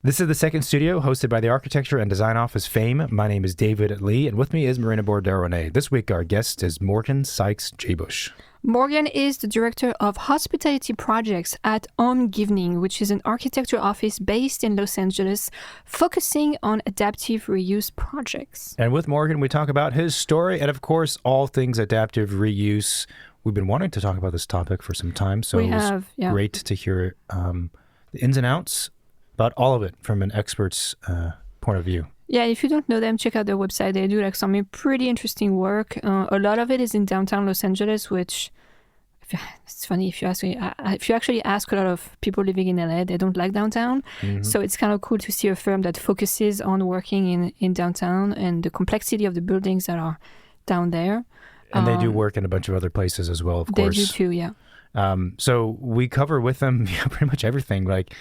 This is the second studio, hosted by the Architecture and Design Office fame. My name is David Lee, and with me is Marina Bordeaux-Renee. This week, our guest is Morgan Sykes Jaybush. Morgan is the Director of Hospitality Projects at Omgivning, which is an architecture office based in Los Angeles, focusing on adaptive reuse projects. And with Morgan, we talk about his story and, of course, all things adaptive reuse. We've been wanting to talk about this topic for some time, so it was great to hear the ins and outs about all of it from an expert's point of view. Yeah, if you don't know them, check out their website. They do some pretty interesting work. A lot of it is in downtown Los Angeles, which it's funny if you actually ask a lot of people living in LA, they don't like downtown. Mm-hmm. So it's kind of cool to see a firm that focuses on working in downtown and the complexity of the buildings that are down there. And they do work in a bunch of other places as well, of course. They do too, yeah. So we cover with them pretty much everything, like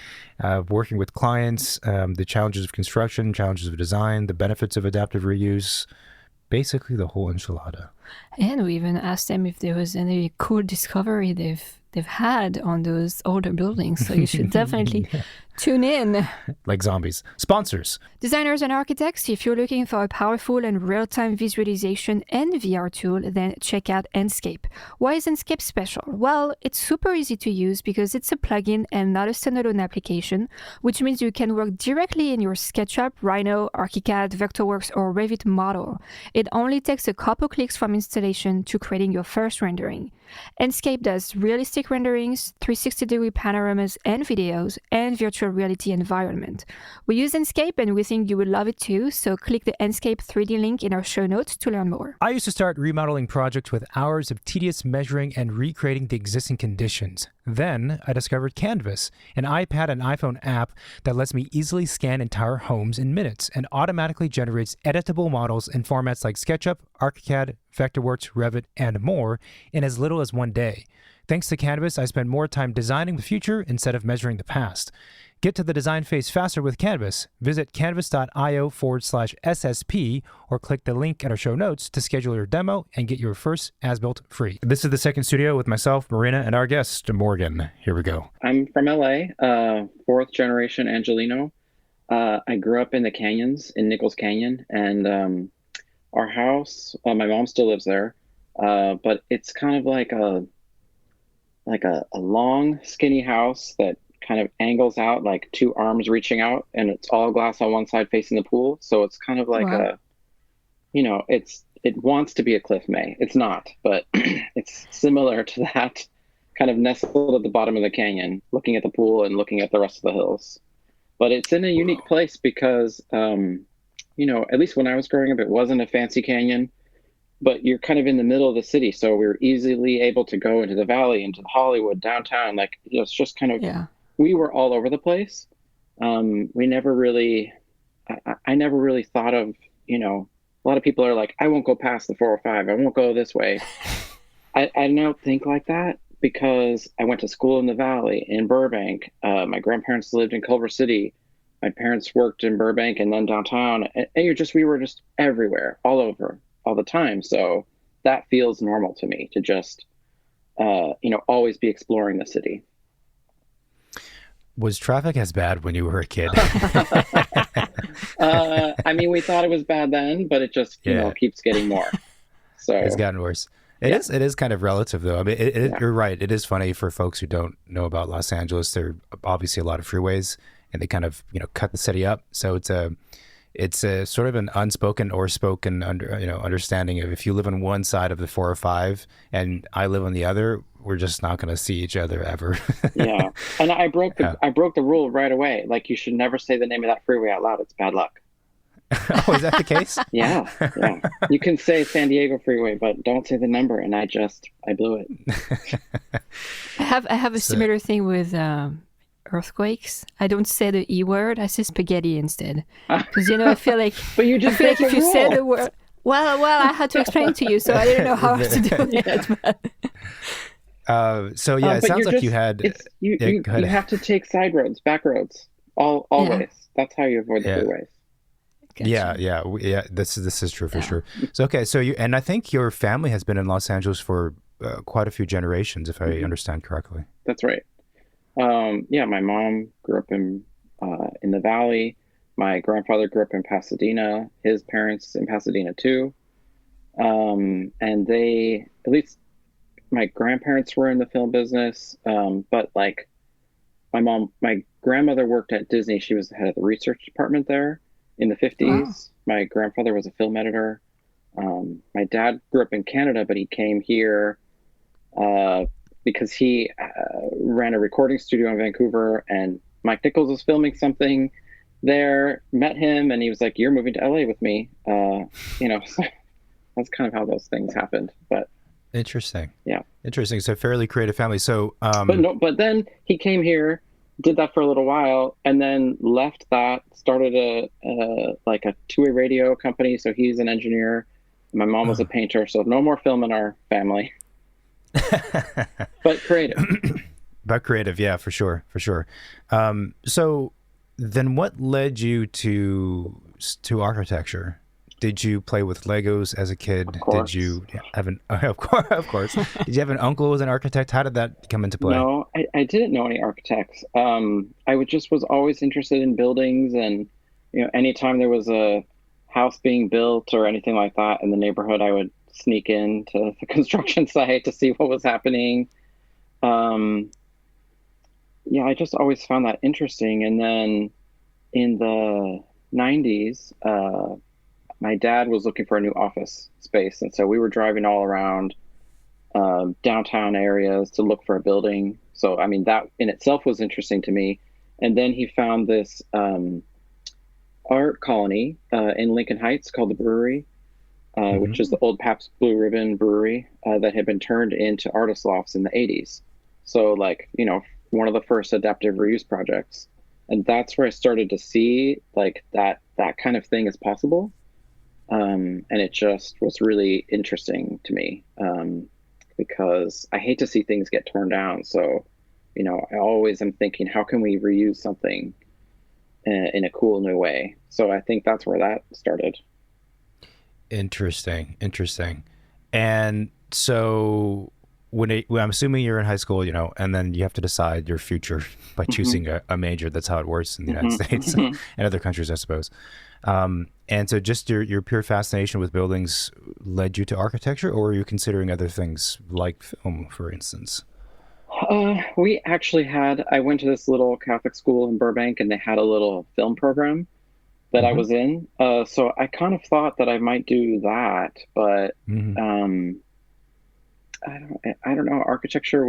working with clients, the challenges of construction, challenges of design, the benefits of adaptive reuse, basically the whole enchilada. And we even asked them if there was any cool discovery they've had on those older buildings. So you should definitely tune in. Like zombies. Sponsors. Designers and architects, if you're looking for a powerful and real-time visualization and VR tool, then check out Enscape. Why is Enscape special? Well, it's super easy to use because it's a plugin and not a standalone application, which means you can work directly in your SketchUp, Rhino, ArchiCAD, Vectorworks, or Revit model. It only takes a couple clicks from installation to creating your first rendering. Enscape does realistic renderings, 360-degree panoramas and videos, and virtual reality environment. We use Enscape and we think you will love it too, so click the Enscape 3D link in our show notes to learn more. I used to start remodeling projects with hours of tedious measuring and recreating the existing conditions. Then I discovered Canvas, an iPad and iPhone app that lets me easily scan entire homes in minutes and automatically generates editable models in formats like SketchUp, ArchiCAD, Vectorworks, Revit, and more in as little as one day. Thanks to Canvas, I spend more time designing the future instead of measuring the past. Get to the design phase faster with Canvas. Visit canvas.io/SSP or click the link in our show notes to schedule your demo and get your first as-built free. This is the second studio with myself, Marina, and our guest, Morgan. Here we go. I'm from LA, fourth generation Angelino. I grew up in the canyons, in Nichols Canyon, and our house, my mom still lives there, but it's kind of like a long, skinny house that kind of angles out like two arms reaching out, and it's all glass on one side facing the pool. So it's kind of like it wants to be a Cliff May. It's not, but it's similar to that, kind of nestled at the bottom of the canyon, looking at the pool and looking at the rest of the hills. But it's in a unique place because, at least when I was growing up, it wasn't a fancy canyon, but you're kind of in the middle of the city. So we were easily able to go into the valley, into the Hollywood, downtown. Like, it's just kind of, we were all over the place. We never really, I never really thought of, a lot of people are like, I won't go past the 405. I won't go this way. I don't think like that because I went to school in the valley in Burbank. My grandparents lived in Culver City. My parents worked in Burbank and then downtown. And we were just everywhere, all over, all the time. So that feels normal to me to just, always be exploring the city. Was traffic as bad when you were a kid? We thought it was bad then, but it just, keeps getting more. So it's gotten worse. It is kind of relative though. I mean, you're right. It is funny for folks who don't know about Los Angeles. There are obviously a lot of freeways and they kind of, cut the city up. So it's a sort of an unspoken or spoken understanding of if you live on one side of the 405 and I live on the other, we're just not going to see each other ever. Yeah. And I broke the rule right away. Like, you should never say the name of that freeway out loud. It's bad luck. Oh, is that the case? Yeah. You can say San Diego Freeway, but don't say the number. And I blew it. I have a similar thing with earthquakes. I don't say the E word. I say spaghetti instead. Because, I feel like, but you just if you say the word, well, I had to explain to you, so I didn't know how to do it. But... it sounds like you had... You have to take side roads, back roads, always. Yeah. That's how you avoid the freeways. Gotcha. Yeah. This is true for sure. So and I think your family has been in Los Angeles for quite a few generations, if I understand correctly. That's right. My mom grew up in in the Valley. My grandfather grew up in Pasadena. His parents in Pasadena too. And they, at least my grandparents were in the film business. But like my grandmother worked at Disney. She was the head of the research department there in the 50s. Wow. My grandfather was a film editor. My dad grew up in Canada, but he came here because he ran a recording studio in Vancouver, and Mike Nichols was filming something there, met him, and he was like, "You're moving to LA with me." So that's kind of how those things happened. But Interesting. yeah. Interesting. So fairly creative family. So, But then he came here, did that for a little while, and then left that, started a two-way radio company. So he's an engineer. My mom was a painter, so no more film in our family. But creative. But creative, yeah, for sure. So then what led you to architecture? Did you play with Legos as a kid? Of course. Did you have of course. Did you have an uncle who was an architect? How did that come into play? No, I didn't know any architects. I was always interested in buildings, and anytime there was a house being built or anything like that in the neighborhood, I would sneak into the construction site to see what was happening. I just always found that interesting. And then in the 90s, my dad was looking for a new office space. And so we were driving all around downtown areas to look for a building. So, I mean, that in itself was interesting to me. And then he found this art colony in Lincoln Heights called the Brewery, which is the old Pabst Blue Ribbon brewery that had been turned into artist lofts in the 80s. So, one of the first adaptive reuse projects. And that's where I started to see that kind of thing is possible. And it just was really interesting to me because I hate to see things get torn down. So, I always am thinking, how can we reuse something in a cool new way? So I think that's where that started. Interesting. And so when I'm assuming you're in high school, and then you have to decide your future by choosing a major. That's how it works in the United States and other countries, I suppose. And so just your pure fascination with buildings led you to architecture, or were you considering other things like film, for instance? We actually I went to this little Catholic school in Burbank, and they had a little film program that I was in. So I kind of thought that I might do that, but I don't know. Architecture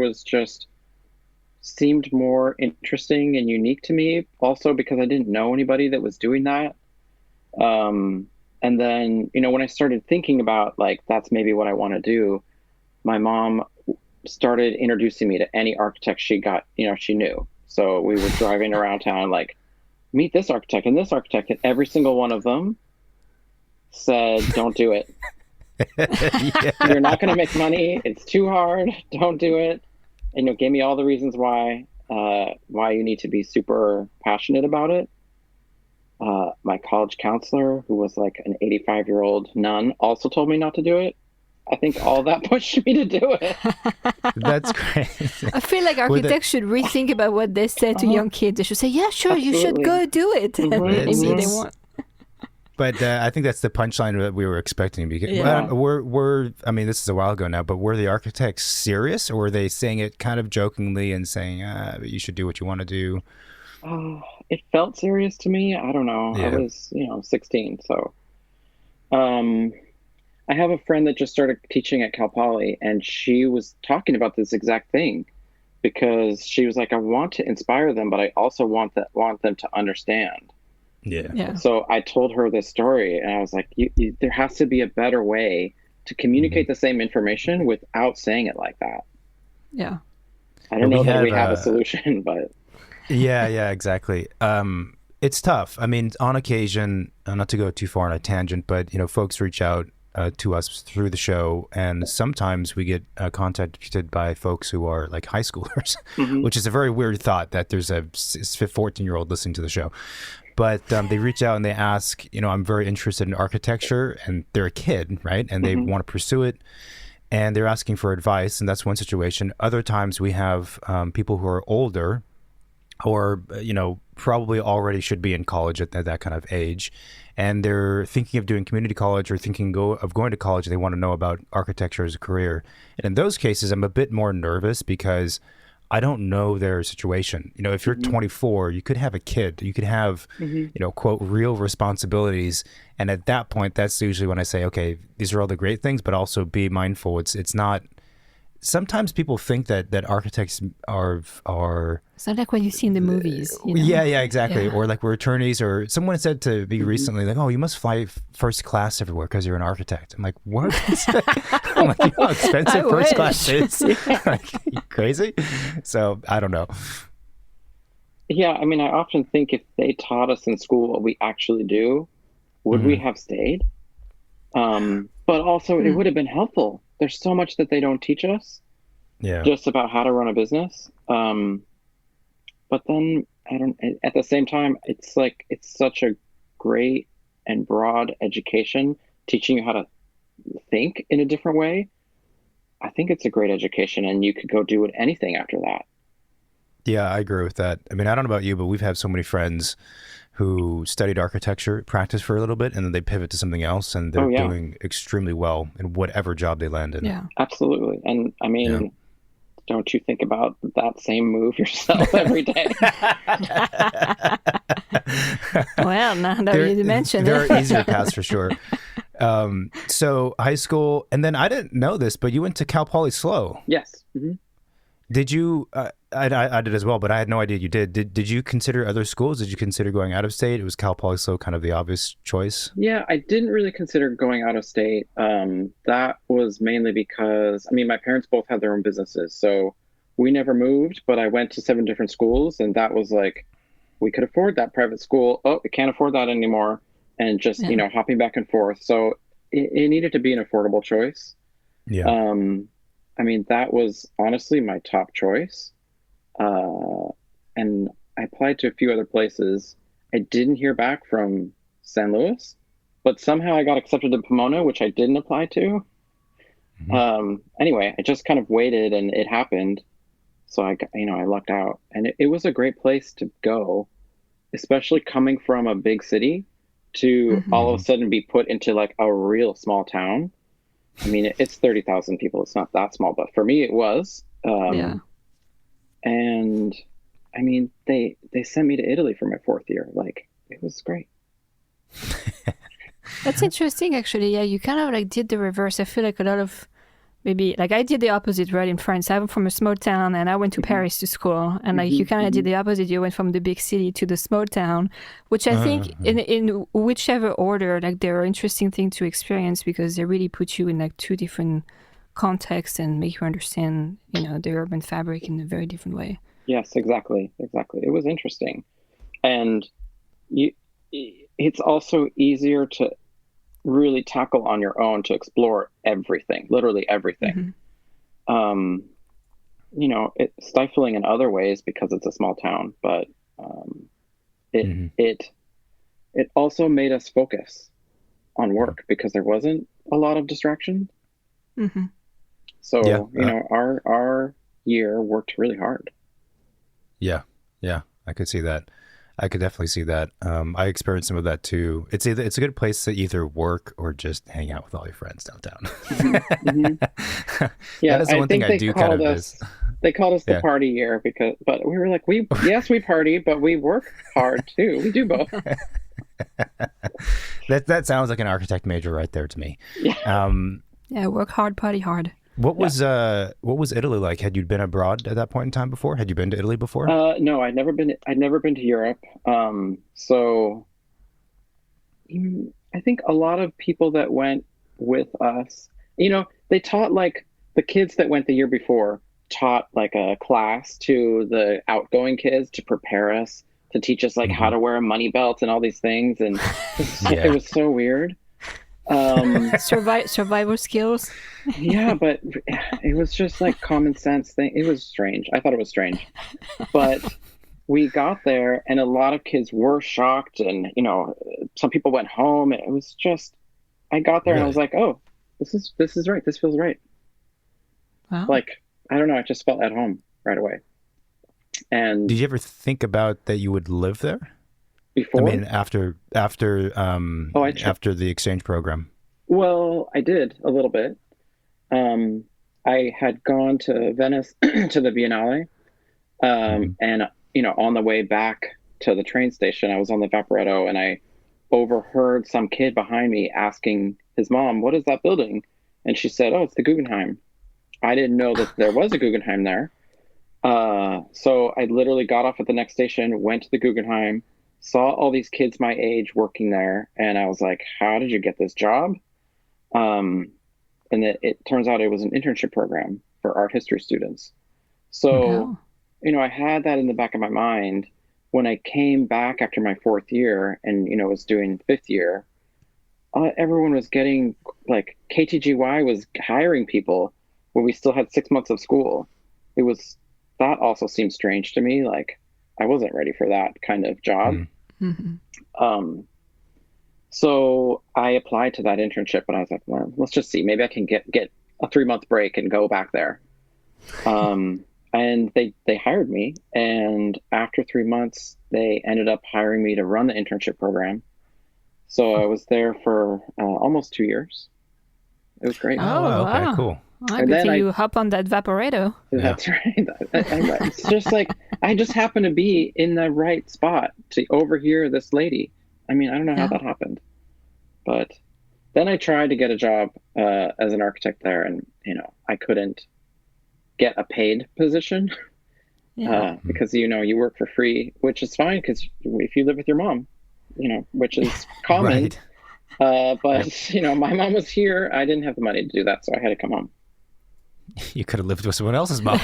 seemed more interesting and unique to me, also because I didn't know anybody that was doing that. And then, when I started thinking about that's maybe what I want to do, my mom started introducing me to any architect she knew. So we were driving around town, meet this architect and this architect, and every single one of them said, don't do it. You're not going to make money. It's too hard. Don't do it. And gave me all the reasons why you need to be super passionate about it. My college counselor, who was an 85-year-old nun, also told me not to do it. I think all that pushed me to do it. That's great. I feel like architects should rethink about what they say to young kids. They should say, yeah, sure, Absolutely. You should go do it. And maybe they won't. But I think that's the punchline that we were expecting. Because this is a while ago now, but were the architects serious, or were they saying it kind of jokingly and saying, you should do what you want to do? It felt serious to me. I don't know. Yeah. I was, 16. So I have a friend that just started teaching at Cal Poly, and she was talking about this exact thing, because she was like, I want to inspire them, but I also want them to understand. Yeah. So I told her this story, and I was like, there has to be a better way to communicate the same information without saying it like that. Yeah. I don't know that we have a solution, but... Yeah, exactly. It's tough. I mean, on occasion, not to go too far on a tangent, but, folks reach out to us through the show, and sometimes we get contacted by folks who are high schoolers, which is a very weird thought that there's a 14-year-old listening to the show. But they reach out and they ask, I'm very interested in architecture, and they're a kid, right? And they want to pursue it, and they're asking for advice, and that's one situation. Other times we have people who are older, or, probably already should be in college at that kind of age, and they're thinking of doing community college or thinking of going to college. They want to know about architecture as a career. And in those cases, I'm a bit more nervous because I don't know their situation. You know, if you're 24, you could have a kid, you could have, you know, quote, real responsibilities. And at that point, that's usually when I say, okay, these are all the great things, but also be mindful. It's not, sometimes people think that architects are It's not like what you see in the movies. You know? Yeah, exactly. Yeah. Or like we're attorneys, or someone said to me recently, like, oh, you must fly first class everywhere because you're an architect. I'm like, what? I'm like, you know how expensive first class is? Like, you crazy? So I don't know. Yeah, I mean, I often think if they taught us in school what we actually do, would we have stayed? But also, it would have been helpful. There's so much that they don't teach us, just about how to run a business. But then at the same time, it's like, it's such a great and broad education, teaching you how to think in a different way. I think it's a great education, and you could go do anything after that. Yeah, I agree with that. I mean, I don't know about you, but we've had so many friends who studied architecture, practiced for a little bit, and then they pivot to something else, and they're doing extremely well in whatever job they land in. Yeah, absolutely. And I mean, don't you think about that same move yourself every day? Well, now that you mentioned it. There are easier paths for sure. So high school, and then I didn't know this, but you went to Cal Poly SLO. Yes. Mm-hmm. Did you? I did as well, but I had no idea you did. Did you consider other schools? Did you consider going out of state? It was Cal Poly SLO kind of the obvious choice. Yeah, I didn't really consider going out of state. That was mainly because, I mean, my parents both had their own businesses, so we never moved, but I went to 7 different schools, and that was like, we could afford that private school. Oh, we can't afford that anymore. And just, you know, hopping back and forth. So it needed to be an affordable choice. Yeah. I mean, that was honestly my top choice. And I applied to a few other places. I didn't hear back from San Luis, but somehow I got accepted to Pomona, which I didn't apply to. Anyway, I just kind of waited, and it happened. So I lucked out, and it was a great place to go, especially coming from a big city to all of a sudden be put into like a real small town. I mean, it's 30,000 people. It's not that small, but for me it was. And I mean, they sent me to Italy for my 4th year. Like, it was great. That's interesting, actually. Yeah, you kind of like did the reverse. I feel like a lot of maybe like I did the opposite, right? In France, I'm from a small town, and I went to Paris to school, and like you kind of did the opposite. You went from the big city to the small town, which I think in whichever order, like they're an interesting thing to experience because they really put you in like 2 different contexts and make you understand, you know, the urban fabric in a very different way. Yes, exactly. It was interesting, and it's also easier to really tackle on your own, to explore everything, literally everything. You know, it's stifling in other ways because it's a small town, but it also made us focus on work because there wasn't a lot of distraction. So you know, our year worked really hard. Yeah, I could see that. I could definitely see that. I experienced some of that too. It's a good place to either work or just hang out with all your friends downtown. Yeah, that is the one thing I do kind of miss. They called us the party year but we were like, yes, we party, but we work hard too. We do both. That sounds like an architect major right there to me. Yeah, work hard, party hard. What was Italy like? Had you been abroad at that point in time before? Had you been to Italy before? No, I'd never been to Europe. So I think a lot of people that went with us, you know, they taught, like, the kids that went the year before taught like a class to the outgoing kids to prepare us, to teach us like how to wear a money belt and all these things, and it was so weird. Survival skills. Yeah, but it was just like common sense thing. It was strange. I thought it was strange, but we got there and a lot of kids were shocked, and you know, some people went home, and it was just, I got there and I was like, oh, this is right. This feels right. Wow. Like, I don't know. I just felt at home right away. And Did you ever think about that you would live there? I before, mean, after I after the exchange program. well, I did a little bit. Um, I had gone to Venice to the Biennale, Hmm. and on the way back to the train station, I was on the Vaporetto, and I overheard some kid behind me asking his mom, "What is that building?" And she said, "Oh, it's the Guggenheim." I didn't know that there was a Guggenheim there. So I literally got off at the next station, went to the Guggenheim, saw all these kids my age working there, and I was like, "How did you get this job?" Um, and it turns out it was an internship program for art history students. So, Oh. I had that in the back of my mind when I came back after my fourth year and, was doing fifth year. Everyone was getting like KTGY was hiring people when we still had 6 months of school. It was that also seemed strange to me. Like I wasn't ready for that kind of job. Hmm. Um, so I applied to that internship and I was like, well, let's just see. Maybe I can get a 3 month break and go back there. And they hired me. And after 3 months, they ended up hiring me to run the internship program. So I was there for almost 2 years. It was great. Oh, wow. Okay, wow. cool. Ah, And good then thing I, you hop on that Vaporetto. Yeah. that's right. It's just like, I just happened to be in the right spot to overhear this lady. I mean, I don't know how Yeah. that happened, but then I tried to get a job as an architect there, and I couldn't get a paid position Yeah. because you work for free, which is fine because if you live with your mom, which is common. Right. But my mom was here. I didn't have the money to do that, so I had to come home. You could have lived with someone else's mom.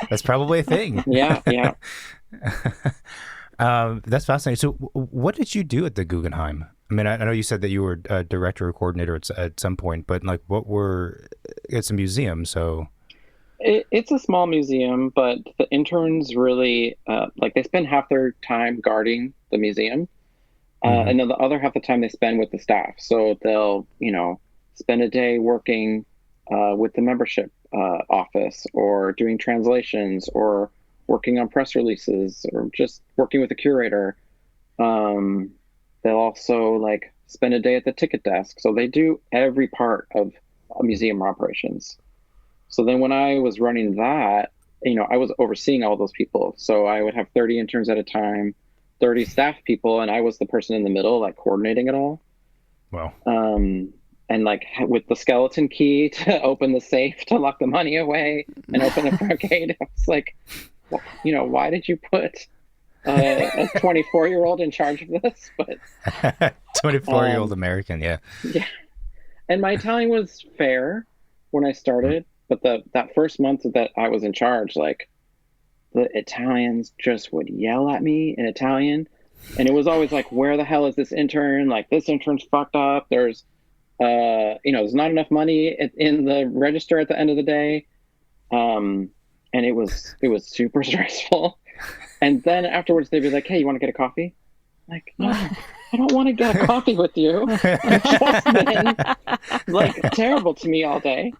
That's probably a thing. Yeah, yeah. That's fascinating. So, what did you do at the Guggenheim? I mean, I know you said that you were a director or coordinator at some point, but like, it's a museum, so. It's a small museum, but the interns really like they spend half their time guarding the museum, and then the other half the time they spend with the staff. So they'll spend a day working with the membership office, or doing translations, or working on press releases, or just working with the curator. They'll also like spend a day at the ticket desk. So they do every part of museum operations. So then when I was running that, I was overseeing all those people. So I would have 30 interns at a time, 30 staff people, and I was the person in the middle, like coordinating it all. Wow. And like with the skeleton key to open the safe to lock the money away and open the front gate. I was like, why did you put a 24-year-old in charge of this? But 24-year-old American, yeah. yeah. And my Italian was fair when I started, but that first month that I was in charge, like the Italians just would yell at me in Italian, and it was always like, "Where the hell is this intern? Like this intern's fucked up. There's there's not enough money in the register at the end of the day." And it was super stressful. And then afterwards they'd be like, "Hey, you want to get a coffee?" I'm like, no, I don't want to get a coffee with you. You've just been like terrible to me all day.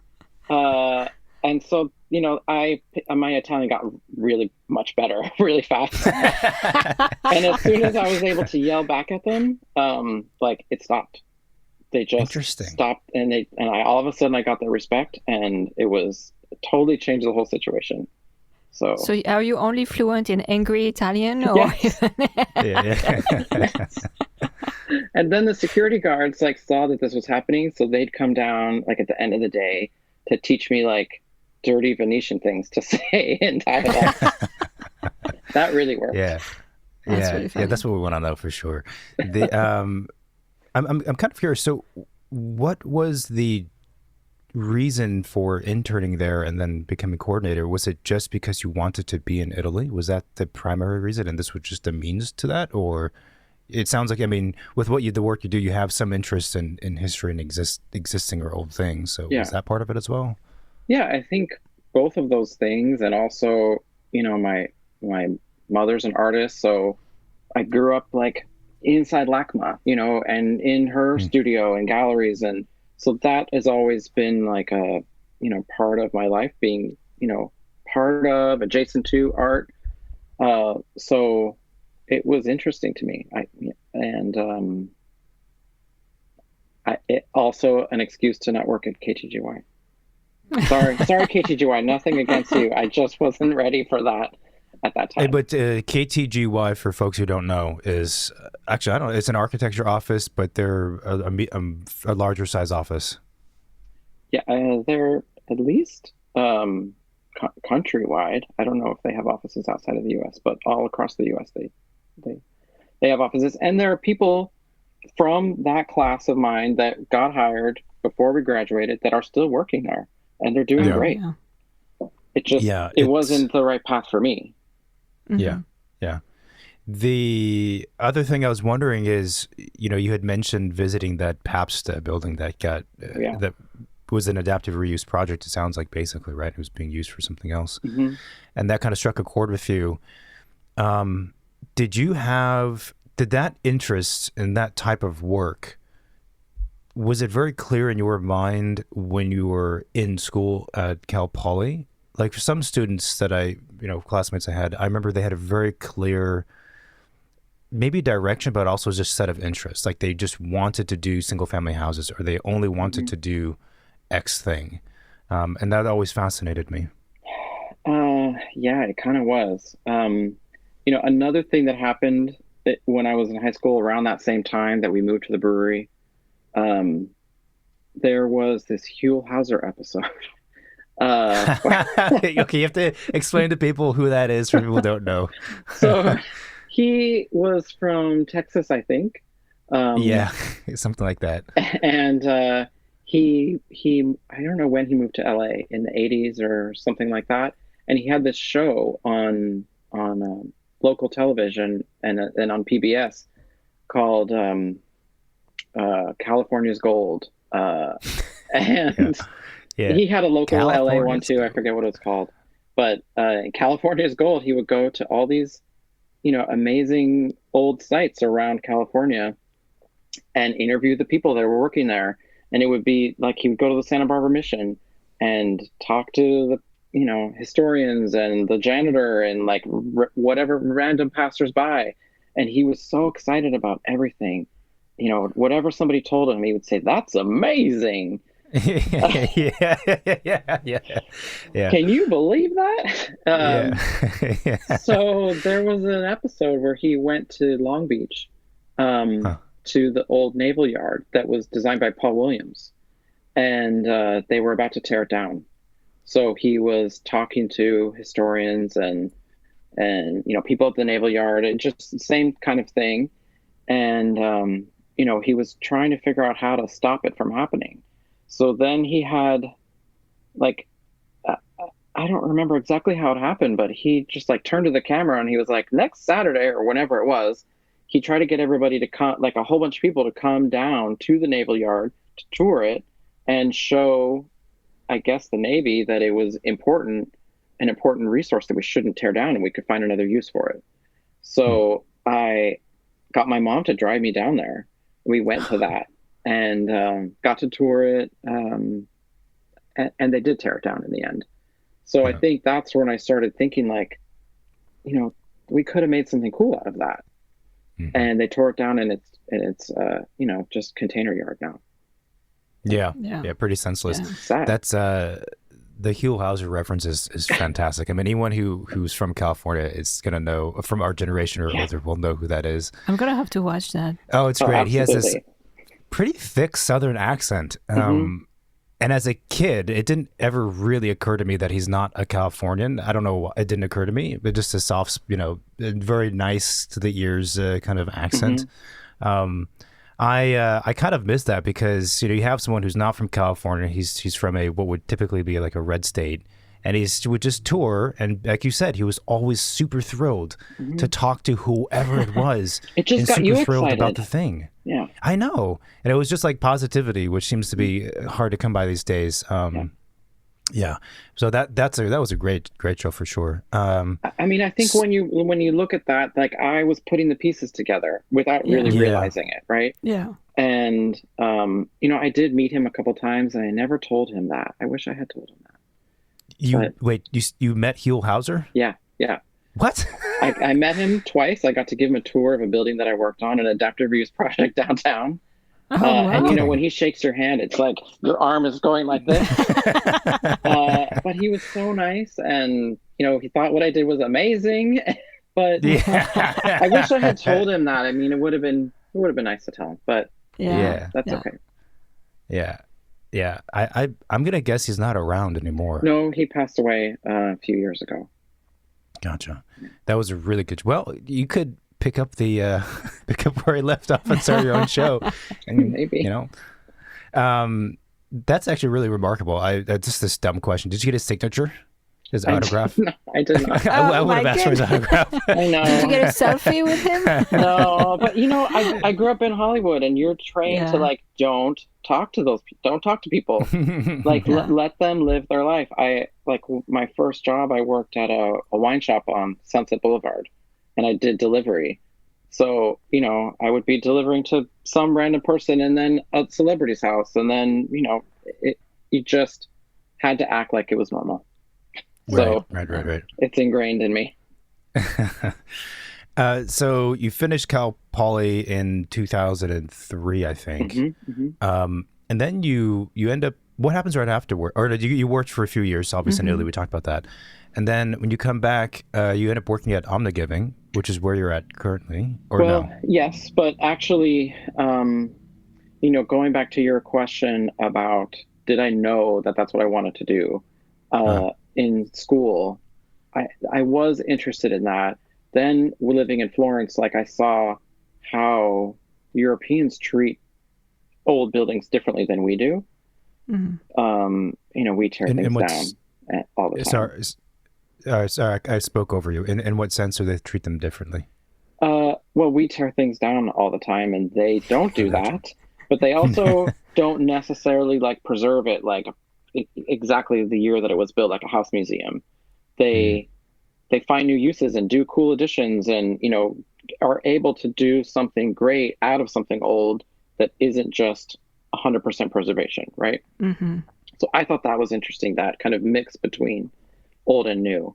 And so, my Italian got really much better, really fast. And as soon as I was able to yell back at them, like it stopped. They just stopped, and I all of a sudden I got their respect, and it totally changed the whole situation. So are you only fluent in angry Italian? Or yes. Yes. And then the security guards like saw that this was happening, so they'd come down like at the end of the day to teach me like dirty Venetian things to say in dialect. That really worked. Yeah. That's really funny. Yeah, that's what we want to know for sure. I'm kind of curious. So, what was the reason for interning there and then becoming coordinator? Was it just because you wanted to be in Italy? Was that the primary reason, and this was just a means to that? Or it sounds like, I mean, with the work you do, you have some interest in history and existing or old things. So was that part of it as well? Yeah, I think both of those things, and also, my mother's an artist, so I grew up like inside LACMA, and in her studio and galleries, and so that has always been like a part of my life, being part of, adjacent to art. So it was interesting to me. It also an excuse to not work at KTGY. Sorry, KTGY. Nothing against you. I just wasn't ready for that at that time. But KTGY, for folks who don't know, is actually, I don't know, it's an architecture office, but they're a larger size office. Yeah, they're at least countrywide. I don't know if they have offices outside of the U.S., but all across the U.S. they have offices, and there are people from that class of mine that got hired before we graduated that are still working there, and they're doing great. Yeah. It wasn't the right path for me. Mm-hmm. Yeah. The other thing I was wondering is, you had mentioned visiting that Pabst building that got that was an adaptive reuse project. It sounds like, basically, right? It was being used for something else, and that kind of struck a chord with you. Did that interest in that type of work, was it very clear in your mind when you were in school at Cal Poly? Like, for some students that classmates I had, I remember they had a very clear, maybe direction, but also just set of interests. Like, they just wanted to do single family houses, or they only wanted to do X thing. And that always fascinated me. Yeah, it kind of was. Another thing that happened when I was in high school, around that same time that we moved to the brewery, there was this Huell Hauser episode. Okay, you have to explain to people who that is for people who don't know. So he was from Texas, I think. Yeah, something like that. And he I don't know when he moved to LA, in the 80s or something like that. And he had this show on local television and on PBS called California's Gold. And he had a local LA one too. I forget what it was called. But California's Gold, he would go to all these, amazing old sites around California and interview the people that were working there. And it would be like he would go to the Santa Barbara Mission and talk to the historians and the janitor and like whatever random passersby. And he was so excited about everything. Whatever somebody told him, he would say, "That's amazing." Yeah. Can you believe that? So there was an episode where he went to Long Beach, to the old Naval Yard that was designed by Paul Williams, and they were about to tear it down. So he was talking to historians and people at the Naval Yard, and just the same kind of thing. And he was trying to figure out how to stop it from happening. So then he had, like, I don't remember exactly how it happened, but he just like turned to the camera and he was like, next Saturday or whenever it was, he tried to get everybody to come, like a whole bunch of people to come down to the Naval Yard to tour it and show, I guess, the Navy that it was an important resource that we shouldn't tear down and we could find another use for it. So I got my mom to drive me down there. We went to that and got to tour it. And they did tear it down in the end. So I think that's when I started thinking, like, we could have made something cool out of that. And they tore it down, and it's just container yard now. Yeah, pretty senseless. Yeah. Sad. That's the Huell Hauser reference is fantastic. I mean, anyone who's from California is gonna know, from our generation or older, will know who that is. I'm gonna have to watch that. Oh, it's great. Absolutely. He has this pretty thick Southern accent. And as a kid, it didn't ever really occur to me that he's not a Californian. I don't know why it didn't occur to me, but just a soft, very nice to the ears kind of accent. I kind of miss that because, you have someone who's not from California. He's from what would typically be like a red state. And he would just tour. And like you said, he was always super thrilled to talk to whoever it was. It just got you thrilled excited about the thing. Yeah, I know. And it was just like positivity, which seems to be hard to come by these days. Yeah. So that was a great show for sure. I mean, I think when you look at that, like, I was putting the pieces together without really realizing it, right? Yeah. And I did meet him a couple times, and I never told him that. I wish I had told him that. But you met Huell Hauser? yeah. What? I met him twice. I got to give him a tour of a building that I worked on, an adaptive reuse project downtown. Oh, wow. And when he shakes your hand, it's like your arm is going like this. But he was so nice, and he thought what I did was amazing. But I wish I had told him that. I mean, it would have been nice to tell him, but that's okay. Yeah. I'm gonna guess he's not around anymore. No, he passed away a few years ago. Gotcha. That was a really good. Well, you could pick up pick up where he left off and start your own show. And, maybe. That's actually really remarkable. Just this dumb question. Did you get his signature? His autograph? No, I did not. I would have asked for his autograph. I know. Did you get a selfie with him? No, but I grew up in Hollywood, and you're trained to don't talk to people. Let them live their life. My first job, I worked at a wine shop on Sunset Boulevard, and I did delivery. So, I would be delivering to some random person and then a celebrity's house. And then, you just had to act like it was normal. So right. It's ingrained in me. So you finished Cal Poly in 2003, I think. Mm-hmm. And then you end up, what happens right afterward? Or you worked for a few years, obviously, in Italy. We talked about that. And then when you come back, you end up working at Omgivning, which is where you're at currently, or no? Yes, but actually, going back to your question about did I know that that's what I wanted to do in school, I was interested in that. Then living in Florence, I saw how Europeans treat old buildings differently than we do. We tear things down all the time. Sorry, I spoke over you. In what sense do they treat them differently? Well, we tear things down all the time, and they don't do that. But they also don't necessarily preserve it exactly the year that it was built, like a house museum. They find new uses and do cool additions, and are able to do something great out of something old that isn't just 100% preservation, right? Mm-hmm. So I thought that was interesting, that kind of mix between old and new.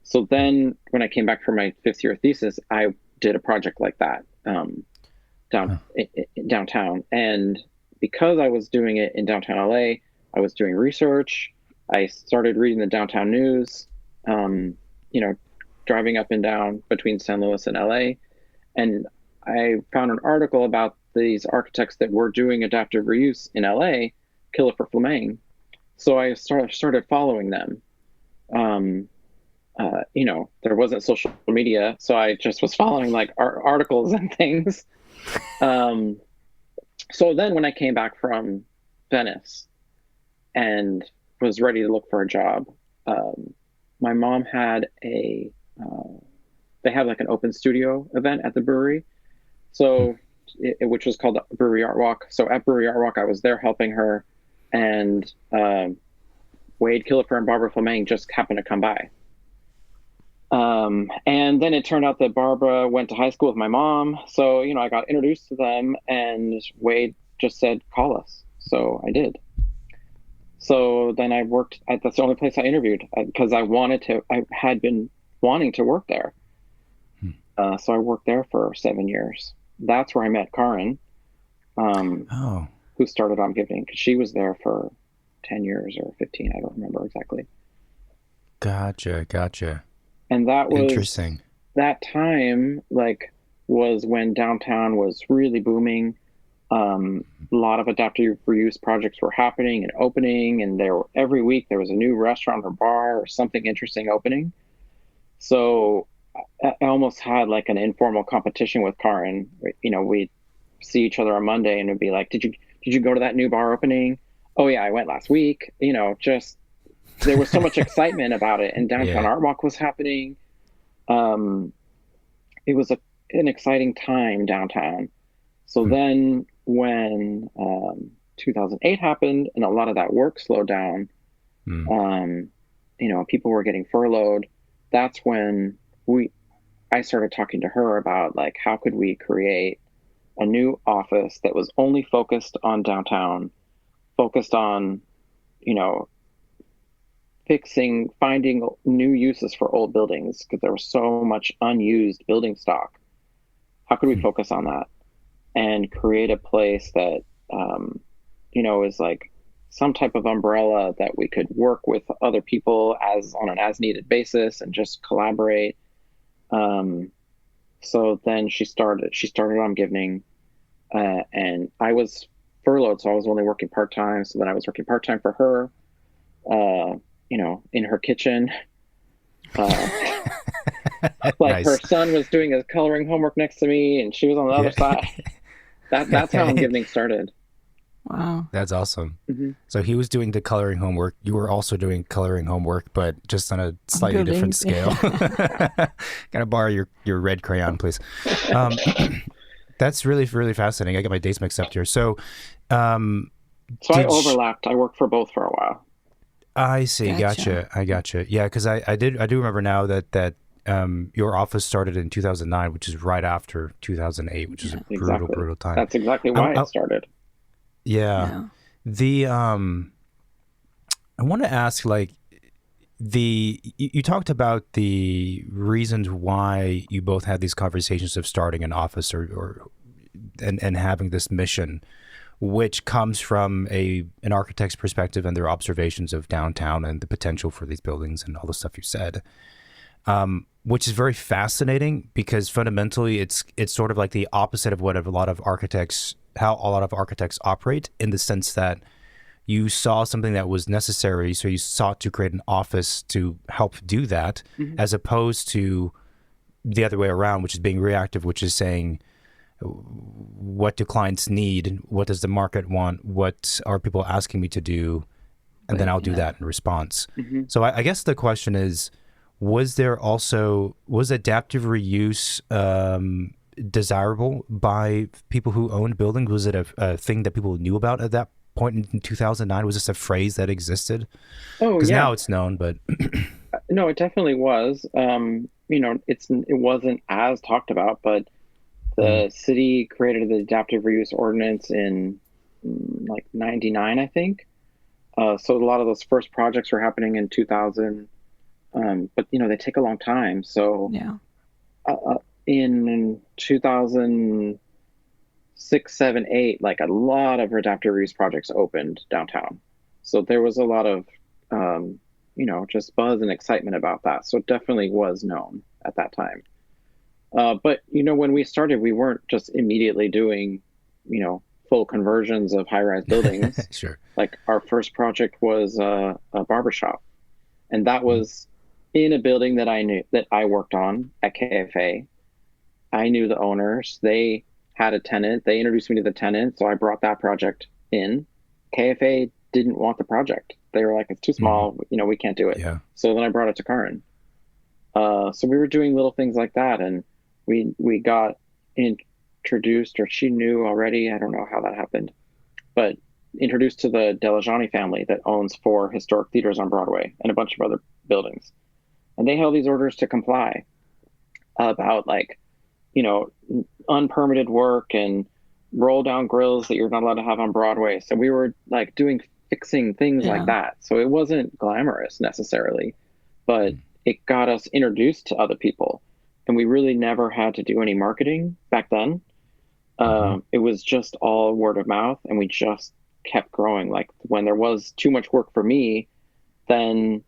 So then when I came back for my 5th year thesis, I did a project like that downtown. And because I was doing it in downtown LA, I was doing research. I started reading the downtown news, driving up and down between San Luis and LA. And I found an article about these architects that were doing adaptive reuse in LA, Kilifer Fleming. So I started following them. There wasn't social media, so I just was following articles and things. So then when I came back from Venice and was ready to look for a job, my mom had they have an open studio event at the brewery. So which was called the Brewery Art Walk. So at Brewery Art Walk, I was there helping her, and Wade Kilifer and Barbara Fleming just happened to come by. And then it turned out that Barbara went to high school with my mom. So, I got introduced to them, and Wade just said, call us. So I did. So then I worked that's the only place I interviewed because I had been wanting to work there. So I worked there for 7 years. That's where I met Karin, who started Omgivning, because she was there for 10 years or 15. I don't remember exactly. Gotcha. And that was interesting. That time, was when downtown was really booming. A lot of adaptive reuse projects were happening and opening, and every week there was a new restaurant or bar or something interesting opening. So I almost had an informal competition with Karin. We'd see each other on Monday and it'd be like, did you go to that new bar opening? Oh yeah, I went last week. Just there was so much excitement about it, and downtown Art Walk was happening. It was an exciting time downtown. So then when 2008 happened and a lot of that work slowed down, people were getting furloughed. That's when I started talking to her about how could we create a new office that was only focused on downtown, focused on, finding new uses for old buildings because there was so much unused building stock. How could we focus on that and create a place that, is like some type of umbrella that we could work with other people on an as needed basis and just collaborate. So then she started Omgivning, and I was furloughed, so I was only working part-time. So then I was working part-time for her, in her kitchen. Nice. Her son was doing his coloring homework next to me and she was on the other side. That's how Omgivning started. Wow. That's awesome. Mm-hmm. So he was doing the coloring homework. You were also doing coloring homework, but just on a slightly different scale. Can I borrow your red crayon, please? That's really, really fascinating. I got my dates mixed up here. So, I overlapped. I worked for both for a while. I see. Gotcha. I gotcha. Yeah, because I do remember now that your office started in 2009, which is right after 2008, which is a brutal time. That's exactly why it started. Yeah. I want to ask, you talked about the reasons why you both had these conversations of starting an office and having this mission, which comes from an architect's perspective and their observations of downtown and the potential for these buildings and all the stuff you said, which is very fascinating because fundamentally it's sort of like the opposite of what how a lot of architects operate, in the sense that you saw something that was necessary, so you sought to create an office to help do that, as opposed to the other way around, which is being reactive, which is saying, what do clients need? What does the market want? What are people asking me to do? And then I'll do that in response. Mm-hmm. So I guess the question is, was adaptive reuse desirable by people who owned buildings? Was it a thing that people knew about at that point in 2009? Was this a phrase that existed? Oh, because now it's known, but no, it definitely was. It wasn't as talked about, but the city created the adaptive reuse ordinance in 99, I think. So a lot of those first projects were happening in 2000, but they take a long time. So in 2006, 7, 8, a lot of adaptive reuse projects opened downtown. So there was a lot of, just buzz and excitement about that. So it definitely was known at that time. But, when we started, we weren't just immediately doing, full conversions of high-rise buildings. Sure. Our first project was a barbershop. And that was in a building that I worked on at KFA. I knew the owners. They had a tenant. They introduced me to the tenant. So I brought that project in. KFA didn't want the project. They were like, it's too small. We can't do it. Yeah. So then I brought it to Karin. So we were doing little things like that. And we got introduced, or she knew already, I don't know how that happened, but introduced to the Delajani family that owns 4 historic theaters on Broadway and a bunch of other buildings. And they held these orders to comply about unpermitted work and roll down grills that you're not allowed to have on Broadway. So we were fixing things like that. So it wasn't glamorous necessarily, but it got us introduced to other people. And we really never had to do any marketing back then. It was just all word of mouth, and we just kept growing. When there was too much work for me, then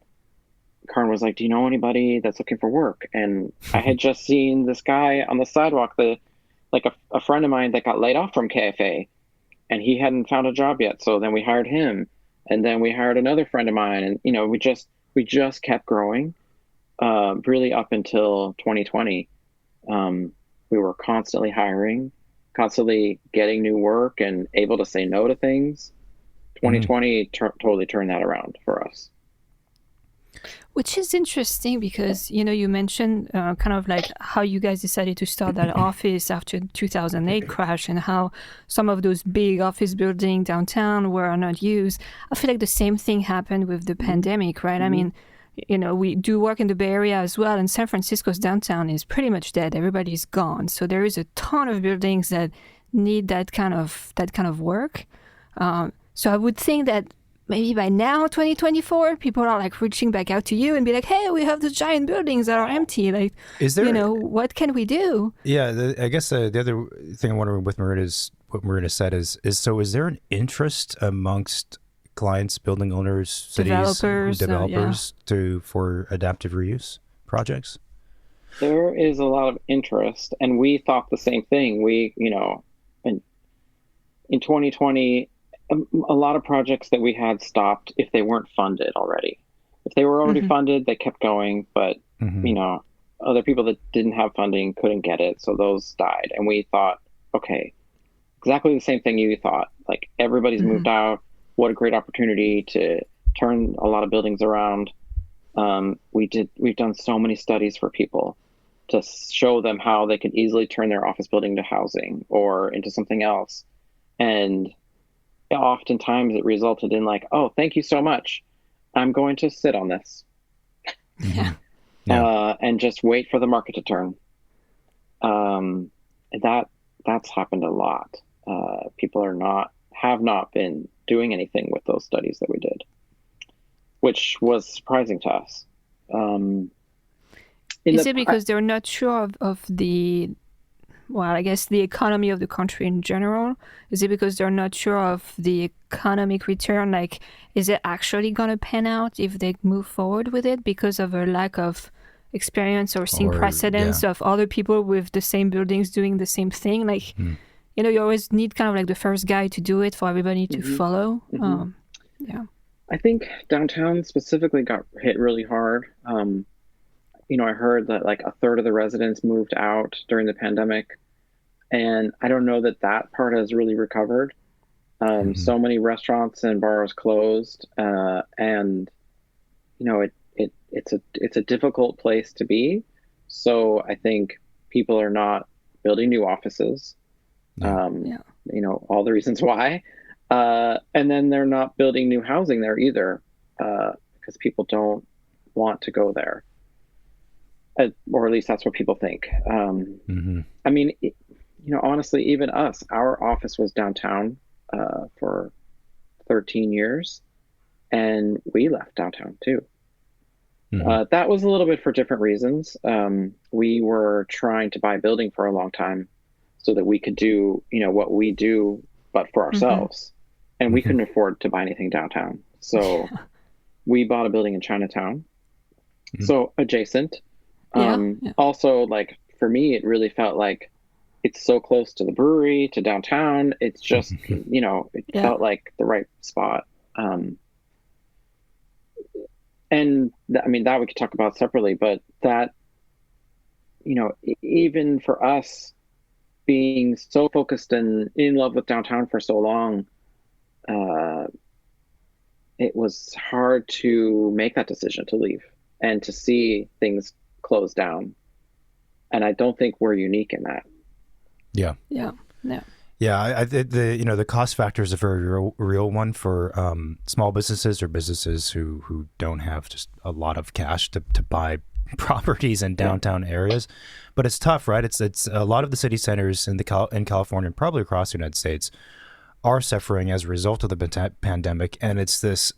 Karin was like, do you know anybody that's looking for work? And I had just seen this guy on the sidewalk, a friend of mine that got laid off from KFA, and he hadn't found a job yet. So then we hired him, and then we hired another friend of mine, and we just kept growing. Really up until 2020, we were constantly hiring, constantly getting new work, and able to say no to things. 2020 totally turned that around for us. Which is interesting because, you mentioned how you guys decided to start that office after 2008 crash, and how some of those big office buildings downtown were not used. I feel like the same thing happened with the pandemic, right? I mean, we do work in the Bay Area as well, and San Francisco's downtown is pretty much dead. Everybody's gone. So there is a ton of buildings that need that kind of work. So I would think that maybe by now, 2024, people are like reaching back out to you and be like, hey, we have those giant buildings that are empty. Like, Is there, what can we do? Yeah, I guess the other thing I'm wondering with Marina is what Marina said is there an interest amongst clients, building owners, cities, developers for adaptive reuse projects? There is a lot of interest, and we thought the same thing. We, in 2020, a lot of projects that we had stopped if they weren't funded already. If they were already funded, they kept going, but, other people that didn't have funding couldn't get it, so those died. And we thought, okay, exactly the same thing you thought. Like, everybody's moved out. What a great opportunity to turn a lot of buildings around. We've done so many studies for people to show them how they could easily turn their office building to housing or into something else. And oftentimes it resulted in like, oh, thank you so much. I'm going to sit on this. And just wait for the market to turn. That's happened a lot. People have not been doing anything with those studies that we did, which was surprising to us. Is it because they're not sure of the, I guess the economy of the country in general? Is it because they're not sure of the economic return? Like, is it actually going to pan out if they move forward with it because of a lack of experience or seeing precedents of other people with the same buildings doing the same thing? Like, you always need kind of like the first guy to do it for everybody to follow. I think downtown specifically got hit really hard. I heard that like a third of the residents moved out during the pandemic, and I don't know that part has really recovered. So many restaurants and bars closed, and it's a difficult place to be. So I think people are not building new offices. All the reasons why, and then they're not building new housing there either, because people don't want to go there. Or at least that's what people think. I mean, honestly, even us, our office was downtown for 13 years, and we left downtown too. That was a little bit for different reasons. We were trying to buy a building for a long time so that we could do, what we do, but for ourselves. And we couldn't afford to buy anything downtown. So we bought a building in Chinatown. So adjacent. Also, like, for me, it really felt like it's so close to the brewery, to downtown. It's just, it felt like the right spot. And that we could talk about separately, but that, even for us being so focused and in love with downtown for so long, it was hard to make that decision to leave and to see things close down. And I don't think we're unique in that. Yeah. The cost factor is a very real one for small businesses or businesses who don't have just a lot of cash to buy properties in downtown areas. But it's tough, right? It's a lot of the city centers in California and probably across the United States are suffering as a result of the pandemic, and it's this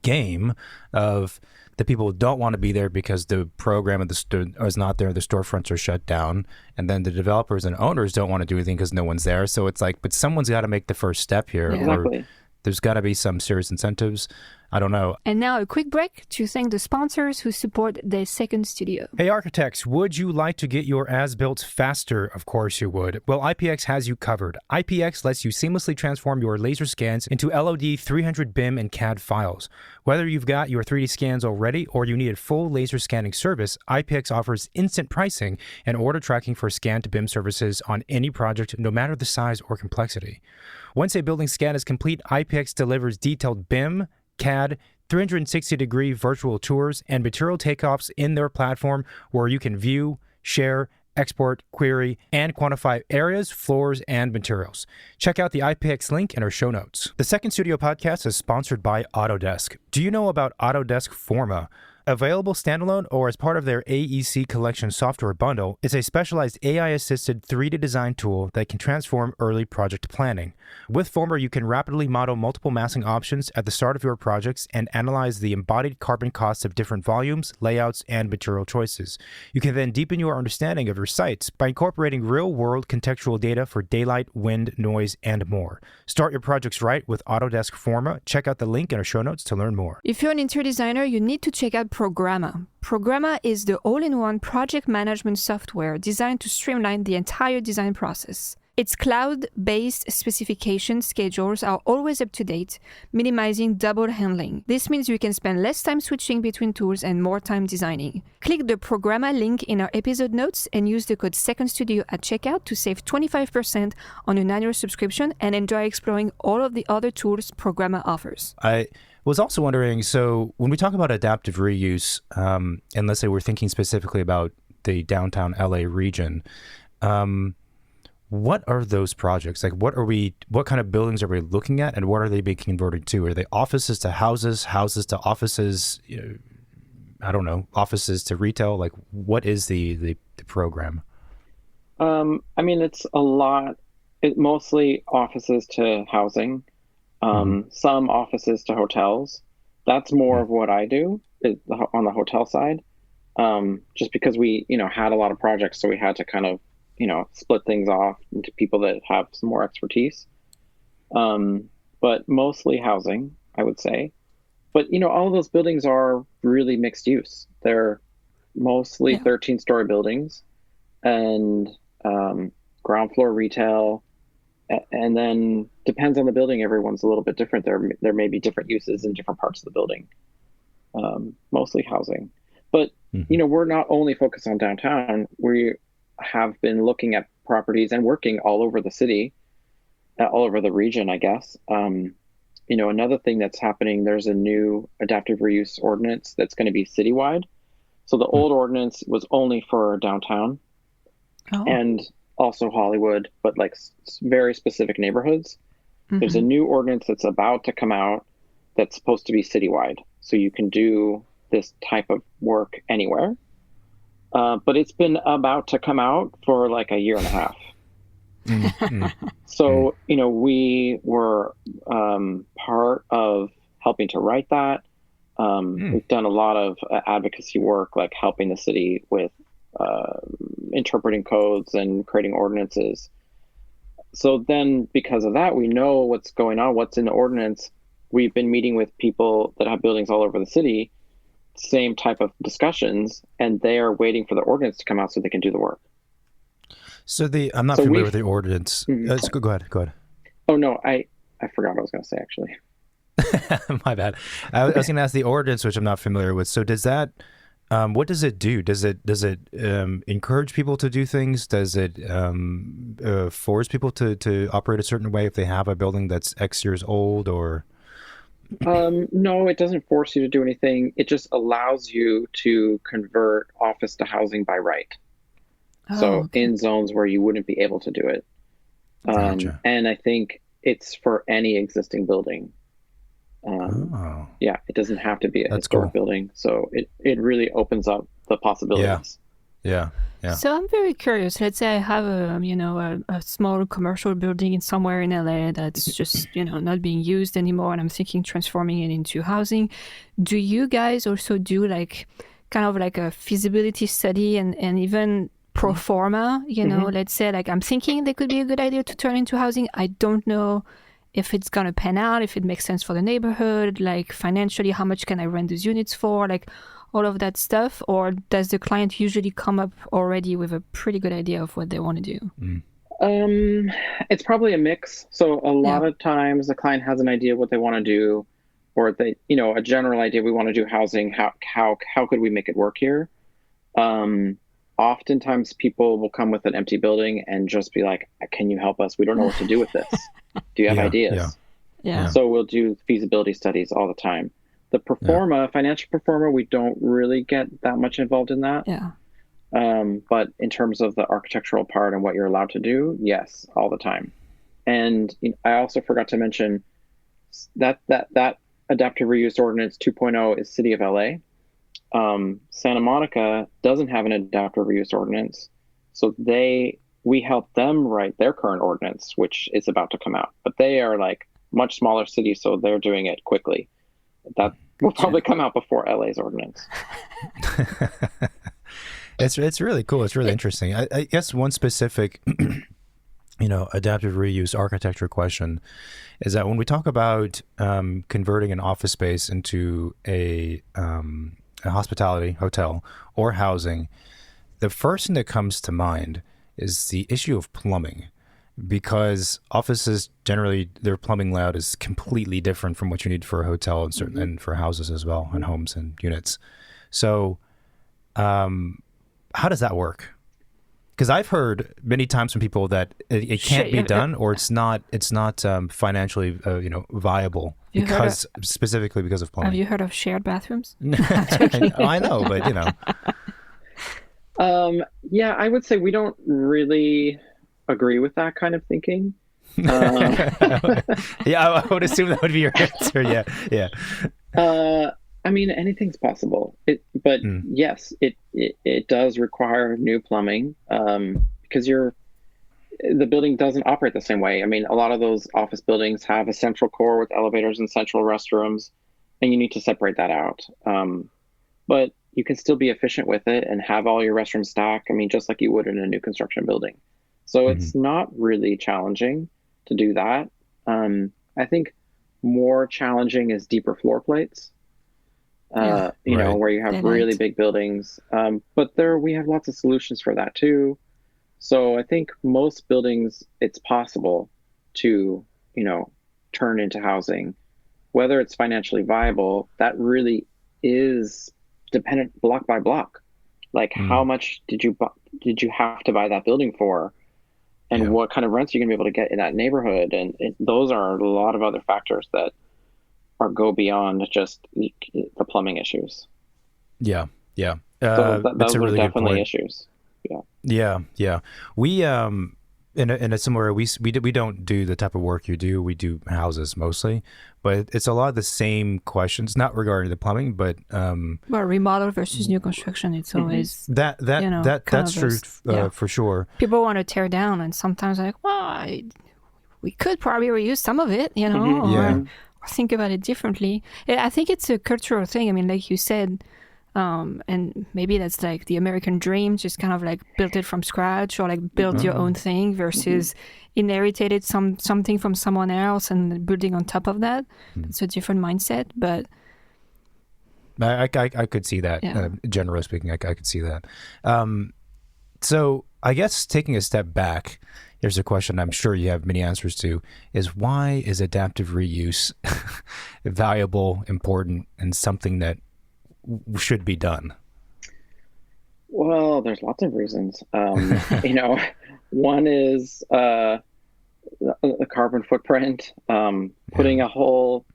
game of the people don't want to be there because the program is not there, the storefronts are shut down, and then the developers and owners don't want to do anything because no one's there. So it's like, but someone's got to make the first step here. Exactly. There's got to be some serious incentives. I don't know. And now a quick break to thank the sponsors who support the second studio. Hey, architects, would you like to get your as-built faster? Of course you would. Well, IPX has you covered. IPX lets you seamlessly transform your laser scans into LOD 300 BIM and CAD files. Whether you've got your 3D scans already or you need a full laser scanning service, IPX offers instant pricing and order tracking for scan to BIM services on any project, no matter the size or complexity. Once a building scan is complete, IPX delivers detailed BIM, CAD, 360-degree virtual tours, and material takeoffs in their platform where you can view, share, export, query, and quantify areas, floors, and materials. Check out the IPX link in our show notes. The Second Studio podcast is sponsored by Autodesk. Do you know about Autodesk Forma? Available standalone or as part of their AEC collection software bundle, it's a specialized AI-assisted 3D design tool that can transform early project planning. With Former, you can rapidly model multiple massing options at the start of your projects and analyze the embodied carbon costs of different volumes, layouts, and material choices. You can then deepen your understanding of your sites by incorporating real-world contextual data for daylight, wind, noise, and more. Start your projects right with Autodesk Forma. Check out the link in our show notes to learn more. If you're an interior designer, you need to check out Programma. Programma is the all-in-one project management software designed to streamline the entire design process. Its cloud-based specification schedules are always up to date, minimizing double handling. This means you can spend less time switching between tools and more time designing. Click the Programma link in our episode notes and use the code SECONDSTUDIO at checkout to save 25% on an annual subscription and enjoy exploring all of the other tools Programma offers. I was also wondering, so when we talk about adaptive reuse, and let's say we're thinking specifically about the downtown LA region, what are those projects? Like, what kind of buildings are we looking at, and what are they being converted to? Are they offices to houses, houses to offices? I don't know, offices to retail? Like, what is the program? I mean, it's a lot. Mostly offices to housing, some offices to hotels. That's more of what I do on the hotel side, just because we, had a lot of projects, so we had to kind of, split things off into people that have some more expertise. But mostly housing, I would say. But, all of those buildings are really mixed use. They're mostly 13-story buildings and ground floor retail. And then depends on the building. Everyone's a little bit different. There may be different uses in different parts of the building. Mostly housing. But, we're not only focused on downtown. We have been looking at properties and working all over the city, all over the region, I guess. Another thing that's happening, there's a new adaptive reuse ordinance that's going to be citywide. So the old ordinance was only for downtown and also Hollywood, but like very specific neighborhoods. There's a new ordinance that's about to come out that's supposed to be citywide. So you can do this type of work anywhere. But it's been about to come out for like a year and a half. So, we were part of helping to write that. We've done a lot of advocacy work, like helping the city with interpreting codes and creating ordinances. So then because of that, we know what's going on, what's in the ordinance. We've been meeting with people that have buildings all over the city, same type of discussions, and they are waiting for the ordinance to come out so they can do the work. So I'm not familiar with the ordinance. Go ahead. Oh, no, I forgot what I was going to say, actually. My bad. I was going to ask the ordinance, which I'm not familiar with. So does that, what does it do? Does it encourage people to do things? Does it force people to operate a certain way if they have a building that's X years old, or? No, it doesn't force you to do anything. It just allows you to convert office to housing by right. In zones where you wouldn't be able to do it. Gotcha. And I think it's for any existing building. Yeah, it doesn't have to be a historic building. So it really opens up the possibilities. Yeah. So I'm very curious. Let's say I have a small commercial building somewhere in LA that's just, not being used anymore, and I'm thinking transforming it into housing. Do you guys also do like kind of like a feasibility study and even pro forma, let's say like I'm thinking they could be a good idea to turn into housing. I don't know if it's going to pan out, if it makes sense for the neighborhood, like financially, how much can I rent those units for, like all of that stuff? Or does the client usually come up already with a pretty good idea of what they want to do? It's probably a mix. So a lot of times the client has an idea what they want to do, or they, a general idea, we want to do housing. How could we make it work here? Oftentimes people will come with an empty building and just be like, can you help us? We don't know what to do with this. Do you have ideas? Yeah. So we'll do feasibility studies all the time. The financial pro forma, we don't really get that much involved in that. Yeah. But in terms of the architectural part and what you're allowed to do, yes, all the time. And I also forgot to mention that adaptive reuse ordinance 2.0 is City of LA. Santa Monica doesn't have an adaptive reuse ordinance, so we help them write their current ordinance, which is about to come out. But they are like much smaller cities, so they're doing it quickly. That will probably come out before LA's ordinance. It's really cool. It's really interesting. I guess one specific, adaptive reuse architecture question is that when we talk about converting an office space into a hospitality hotel or housing, the first thing that comes to mind is the issue of plumbing, because offices generally, their plumbing layout is completely different from what you need for a hotel and certain and for houses as well, and homes and units. So how does that work? Because I've heard many times from people that it can't be done, or it's not financially viable specifically because of plumbing. Have you heard of shared bathrooms? I know, but Yeah, I would say we don't really agree with that kind of thinking. Yeah, I would assume that would be your answer. Yeah. I mean, anything's possible. But yes, it does require new plumbing because the building doesn't operate the same way. I mean, a lot of those office buildings have a central core with elevators and central restrooms, and you need to separate that out. But you can still be efficient with it and have all your restrooms stacked. I mean, just like you would in a new construction building. So it's not really challenging to do that. I think more challenging is deeper floor plates. Where you have really big buildings. But we have lots of solutions for that too. So I think most buildings, it's possible to, turn into housing. Whether it's financially viable, that really is dependent block by block. Like how much did you have to buy that building for? And what kind of rents you're going to be able to get in that neighborhood? And those are a lot of other factors that go beyond just the plumbing issues. Yeah. So those a really are definitely good point. issues. Yeah. We in a similar we don't do the type of work you do. We do houses mostly, but it's a lot of the same questions, not regarding the plumbing, but well, remodel versus new construction. It's always that's true for sure. People want to tear down, and sometimes like, we could probably reuse some of it, or think about it differently. I think it's a cultural thing. I mean, like you said, and maybe that's like the American dream, just kind of like build it from scratch or like build your own thing versus inherited something from someone else and building on top of that. It's a different mindset, but I could see that. Generally speaking, I could see that. So I guess taking a step back, here's a question I'm sure you have many answers to, is why is adaptive reuse valuable, important, and something that should be done? Well, there's lots of reasons. One is the carbon footprint, putting a whole,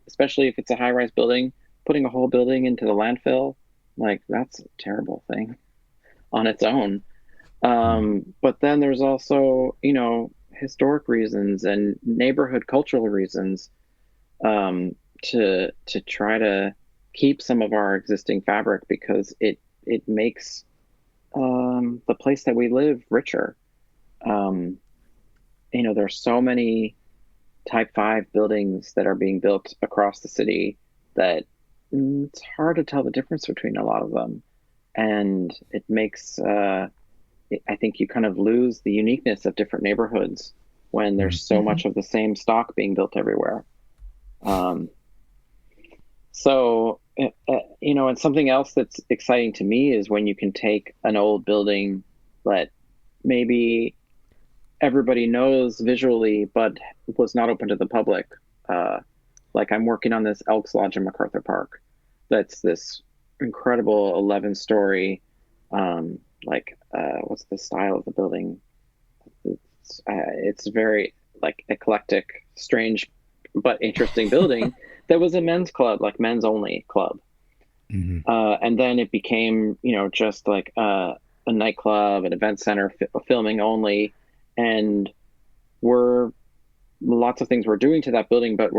especially if it's a high-rise building, putting a whole building into the landfill, like that's a terrible thing on its own. But then there's also, historic reasons and neighborhood cultural reasons to try to keep some of our existing fabric, because it makes the place that we live richer. There's so many Type 5 buildings that are being built across the city that it's hard to tell the difference between a lot of them. And it makes, I think you kind of lose the uniqueness of different neighborhoods when there's so much of the same stock being built everywhere. And something else that's exciting to me is when you can take an old building that maybe everybody knows visually, but was not open to the public. Like I'm working on this Elks Lodge in MacArthur Park. That's this incredible 11-story, what's the style of the building? It's very like eclectic, strange, but interesting building. That was a men's club, like men's only club. And then it became, just like a nightclub, an event center, filming only. And lots of things we're doing to that building, but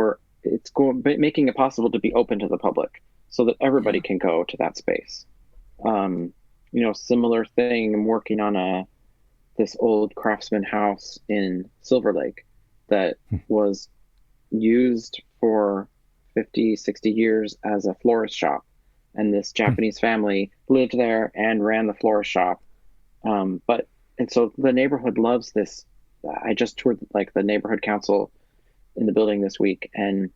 it's making it possible to be open to the public. so that everybody can go to that space. Similar thing. I'm working on this old craftsman house in Silver Lake that was used for 50, 60 years as a florist shop. And this Japanese family lived there and ran the florist shop. And so the neighborhood loves this. I just toured like the neighborhood council in the building this week, and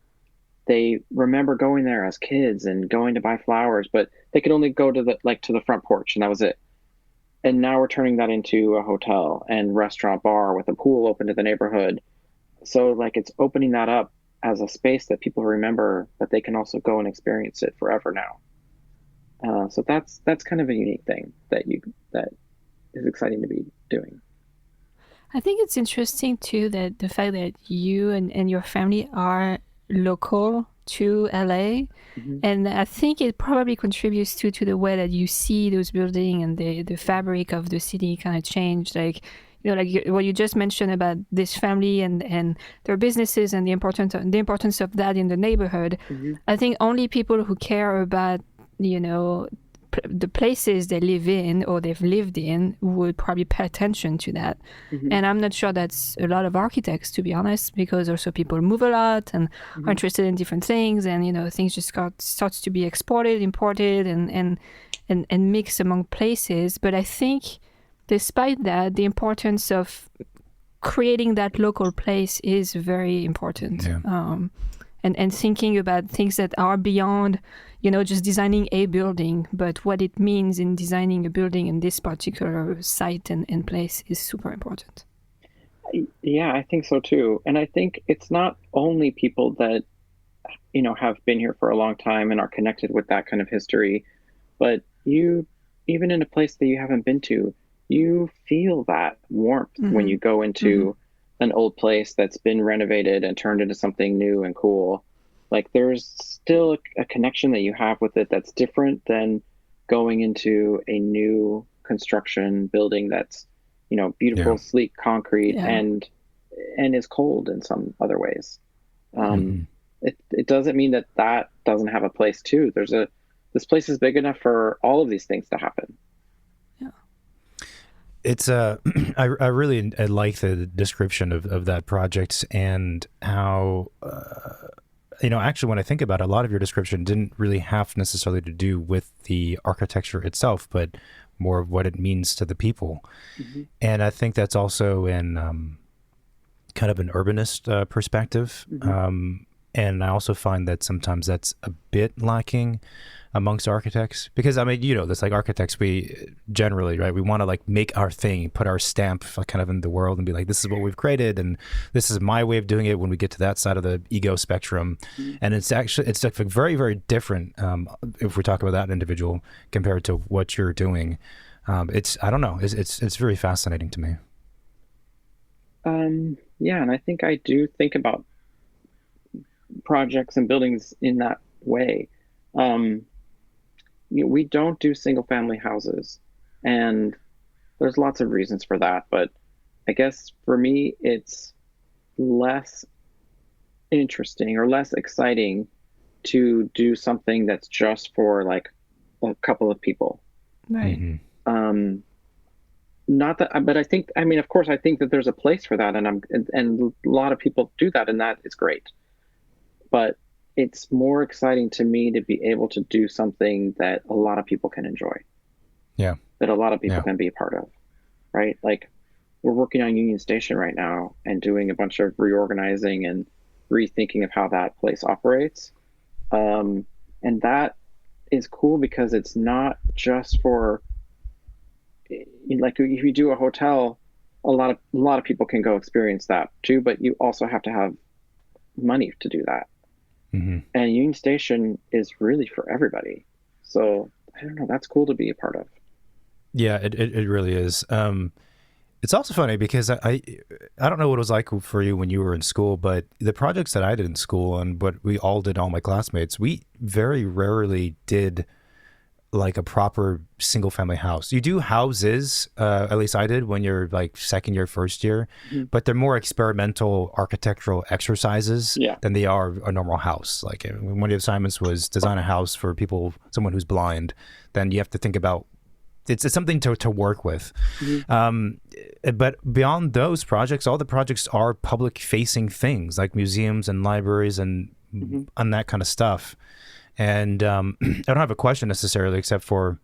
they remember going there as kids and going to buy flowers, but they could only go to the front porch, and that was it. And now we're turning that into a hotel and restaurant bar with a pool open to the neighborhood. So like it's opening that up as a space that people remember, but they can also go and experience it forever now. So that's kind of a unique thing that is exciting to be doing. I think it's interesting too that the fact that you and your family are local to LA, and I think it probably contributes to the way that you see those buildings and the fabric of the city kind of change. Like, like what you just mentioned about this family and their businesses and the importance of that in the neighborhood. I think only people who care about the places they live in or they've lived in would probably pay attention to that. And I'm not sure that's a lot of architects, to be honest, because also people move a lot and are interested in different things, and things just starts to be exported, imported, and mixed among places. But I think despite that, the importance of creating that local place is very important. And thinking about things that are beyond just designing a building, but what it means in designing a building in this particular site and place is super important. Yeah, I think so too. And I think it's not only people that, have been here for a long time and are connected with that kind of history, but you, even in a place that you haven't been to, you feel that warmth when you go into an old place that's been renovated and turned into something new and cool. Like there's still a connection that you have with it that's different than going into a new construction building that's, beautiful, sleek concrete and is cold in some other ways. It doesn't mean that doesn't have a place too. This place is big enough for all of these things to happen. It's I really like the description of that project and how actually when I think about it, a lot of your description didn't really have necessarily to do with the architecture itself, but more of what it means to the people. And I think that's also in kind of an urbanist perspective. And I also find that sometimes that's a bit lacking amongst architects, because this, like architects, we generally, right, we want to like make our thing, put our stamp kind of in the world and be like, this is what we've created and this is my way of doing it when we get to that side of the ego spectrum. And it's like very, very different if we talk about that individual compared to what you're doing. I don't know, it's very fascinating to me. Yeah, and I think I do think about projects and buildings in that way. We don't do single family houses, and there's lots of reasons for that, but I guess for me it's less interesting or less exciting to do something that's just for like a couple of people. Right. Not that, but I think, of course I think that there's a place for that, and a lot of people do that, and that is great. But it's more exciting to me to be able to do something that a lot of people can enjoy. Yeah. That a lot of people can be a part of, right? Like we're working on Union Station right now and doing a bunch of reorganizing and rethinking of how that place operates. And that is cool because it's not just for, like if you do a hotel, a lot of people can go experience that too, but you also have to have money to do that. And Union Station is really for everybody. So I don't know, that's cool to be a part of. Yeah, it really is. It's also funny because I don't know what it was like for you when you were in school, but the projects that I did in school and what we all did, all my classmates, we very rarely did like a proper single family house. You do houses, at least I did when you're like second year, first year, but they're more experimental architectural exercises than they are a normal house. Like one of the assignments was design a house for someone who's blind. Then you have to think about it's something to work with. But beyond those projects, all the projects are public facing things like museums and libraries and that kind of stuff. And I don't have a question necessarily, except for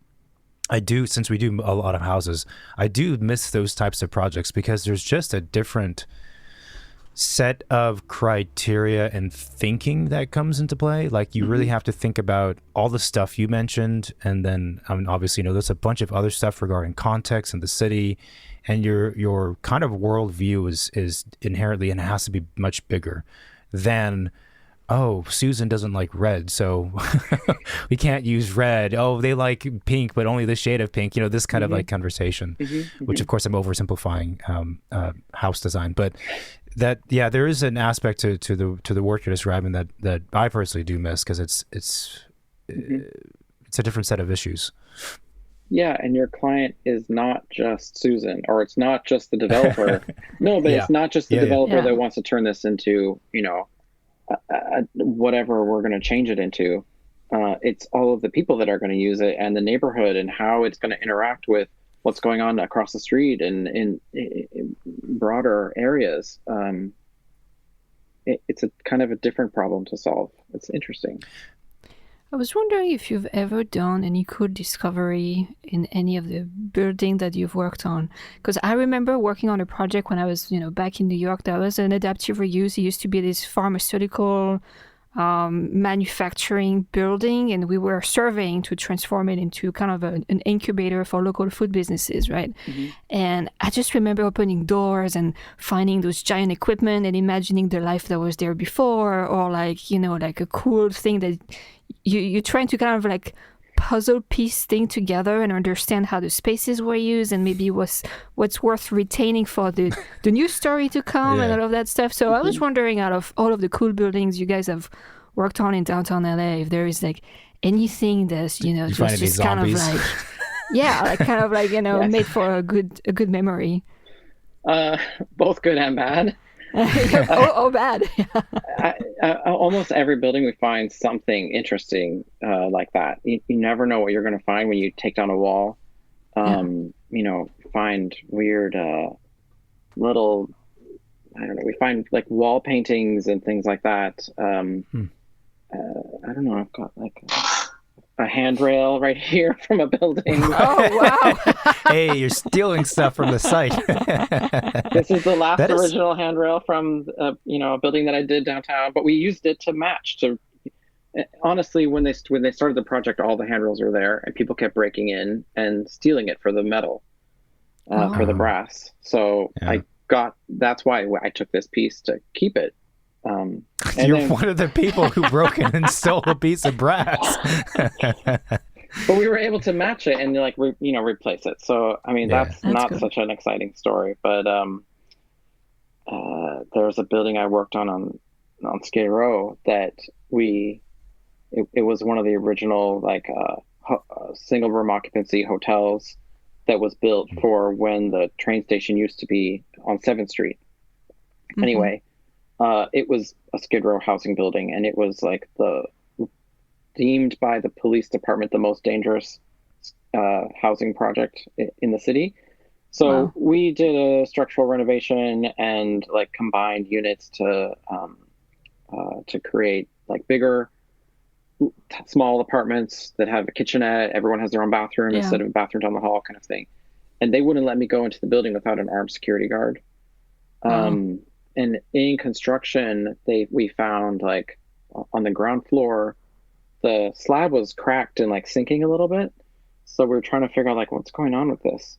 since we do a lot of houses, I do miss those types of projects because there's just a different set of criteria and thinking that comes into play. Like you really have to think about all the stuff you mentioned. And then obviously, there's a bunch of other stuff regarding context and the city, and your kind of worldview is inherently, and it has to be much bigger than, oh, Susan doesn't like red, so we can't use red. Oh, they like pink, but only this shade of pink. This kind of like conversation, which of course I'm oversimplifying house design. But there is an aspect to the work you're describing that I personally do miss because it's a different set of issues. Yeah, and your client is not just Susan, or it's not just the developer. No, but it's not just the developer that wants to turn this into, whatever we're going to change it into. It's all of the people that are going to use it, and the neighborhood, and how it's going to interact with what's going on across the street and in broader areas. It's a kind of a different problem to solve. It's interesting. I was wondering if you've ever done any cool discovery in any of the building that you've worked on. Because I remember working on a project when I was, back in New York. That was an adaptive reuse. It used to be this pharmaceutical manufacturing building, and we were surveying to transform it into kind of an incubator for local food businesses, right? And I just remember opening doors and finding those giant equipment and imagining the life that was there before, or like a cool thing that you're trying to kind of like puzzle piece thing together and understand how the spaces were used and maybe what's worth retaining for the new story to come and all of that stuff. So I was wondering, out of all of the cool buildings you guys have worked on in downtown LA, if there is like anything that's just kind of like made for a good memory. Both good and bad. Bad. Almost every building we find something interesting like that. You never know what you're going to find when you take down a wall. Find weird little, I don't know, we find like wall paintings and things like that. I don't know, I've got like a handrail right here from a building. Oh, wow. Hey, you're stealing stuff from the site. This is the last original handrail from a building that I did downtown, but we used it to match to. Honestly, when they started the project, all the handrails were there, and people kept breaking in and stealing it for the metal, for the brass. So that's why I took this piece to keep it. You're one of the people who broke in and stole a piece of brass. But we were able to match it and replace it. So I mean, that's not good. Such an exciting story. But there was a building I worked on Skid Row that it was one of the original single room occupancy hotels that was built for when the train station used to be on 7th Street. Anyway. It was a Skid Row housing building, and it was like deemed by the police department the most dangerous housing project in the city. So we did a structural renovation and like combined units to create like bigger, small apartments that have a kitchenette. Everyone has their own bathroom instead of a bathroom down the hall kind of thing. And they wouldn't let me go into the building without an armed security guard. And in construction, we found like on the ground floor, the slab was cracked and like sinking a little bit. So we were trying to figure out like what's going on with this.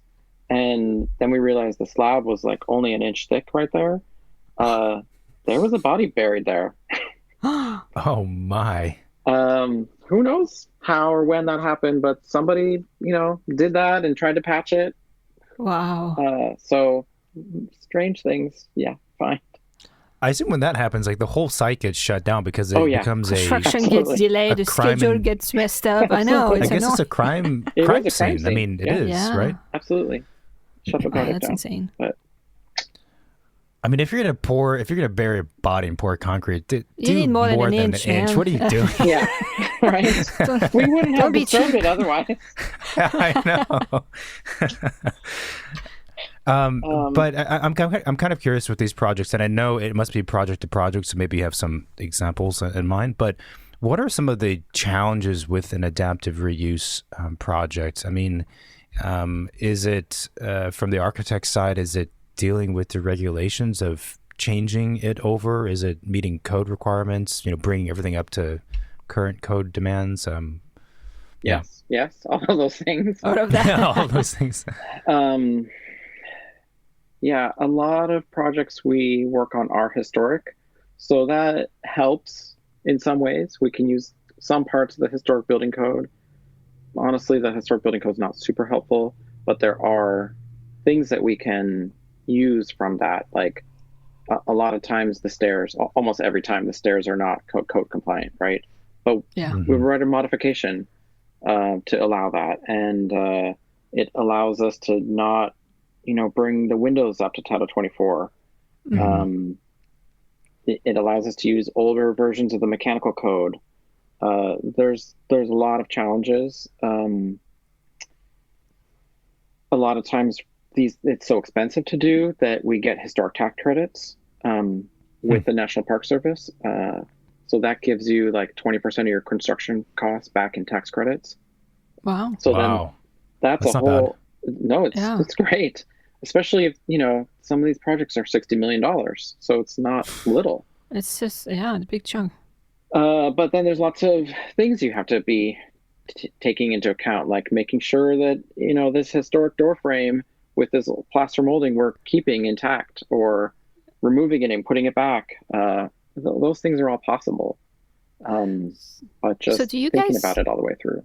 And then we realized the slab was like only an inch thick right there. There was a body buried there. Oh my. Who knows how or when that happened, but somebody, did that and tried to patch it. Wow. So strange things. Yeah. Fine. I assume when that happens, like the whole site gets shut down because it becomes construction Absolutely. gets delayed, the schedule gets messed up. I know. I guess it's a crime It is a crime scene. scene. I mean, it is, right? Absolutely. Shut the project That's down. insane. But I mean, if you're gonna bury a body and pour concrete, do need more than an inch, man. What are you doing? yeah, right. We wouldn't have be disturbed cheap. it otherwise. I know. But I'm kind of curious with these projects, and I know it must be project to project, so maybe you have some examples in mind. But what are some of the challenges with an adaptive reuse project? I mean, is it from the architect side? Is it dealing with the regulations of changing it over? Is it meeting code requirements? Bringing everything up to current code demands? Yes, all of those things. All of that. Yeah, all those things. Yeah, a lot of projects we work on are historic, so that helps in some ways. We can use some parts of the historic building code. Honestly, the historic building code is not super helpful, but there are things that we can use from that. Like a lot of times the stairs, almost every time the stairs are not code compliant, right? But we write a modification to allow that, and it allows us to not bring the windows up to Title 24. It allows us to use older versions of the mechanical code. There's a lot of challenges. A lot of times it's so expensive to do that we get historic tax credits with the National Park Service. So that gives you like 20% of your construction costs back in tax credits. Wow. So then that's a whole... No, it's great. Especially if, some of these projects are $60 million. So it's not little. It's just, a big chunk. But then there's lots of things you have to be taking into account, like making sure that, this historic door frame with this plaster molding we're keeping intact, or removing it and putting it back. Those things are all possible. But just thinking about it all the way through.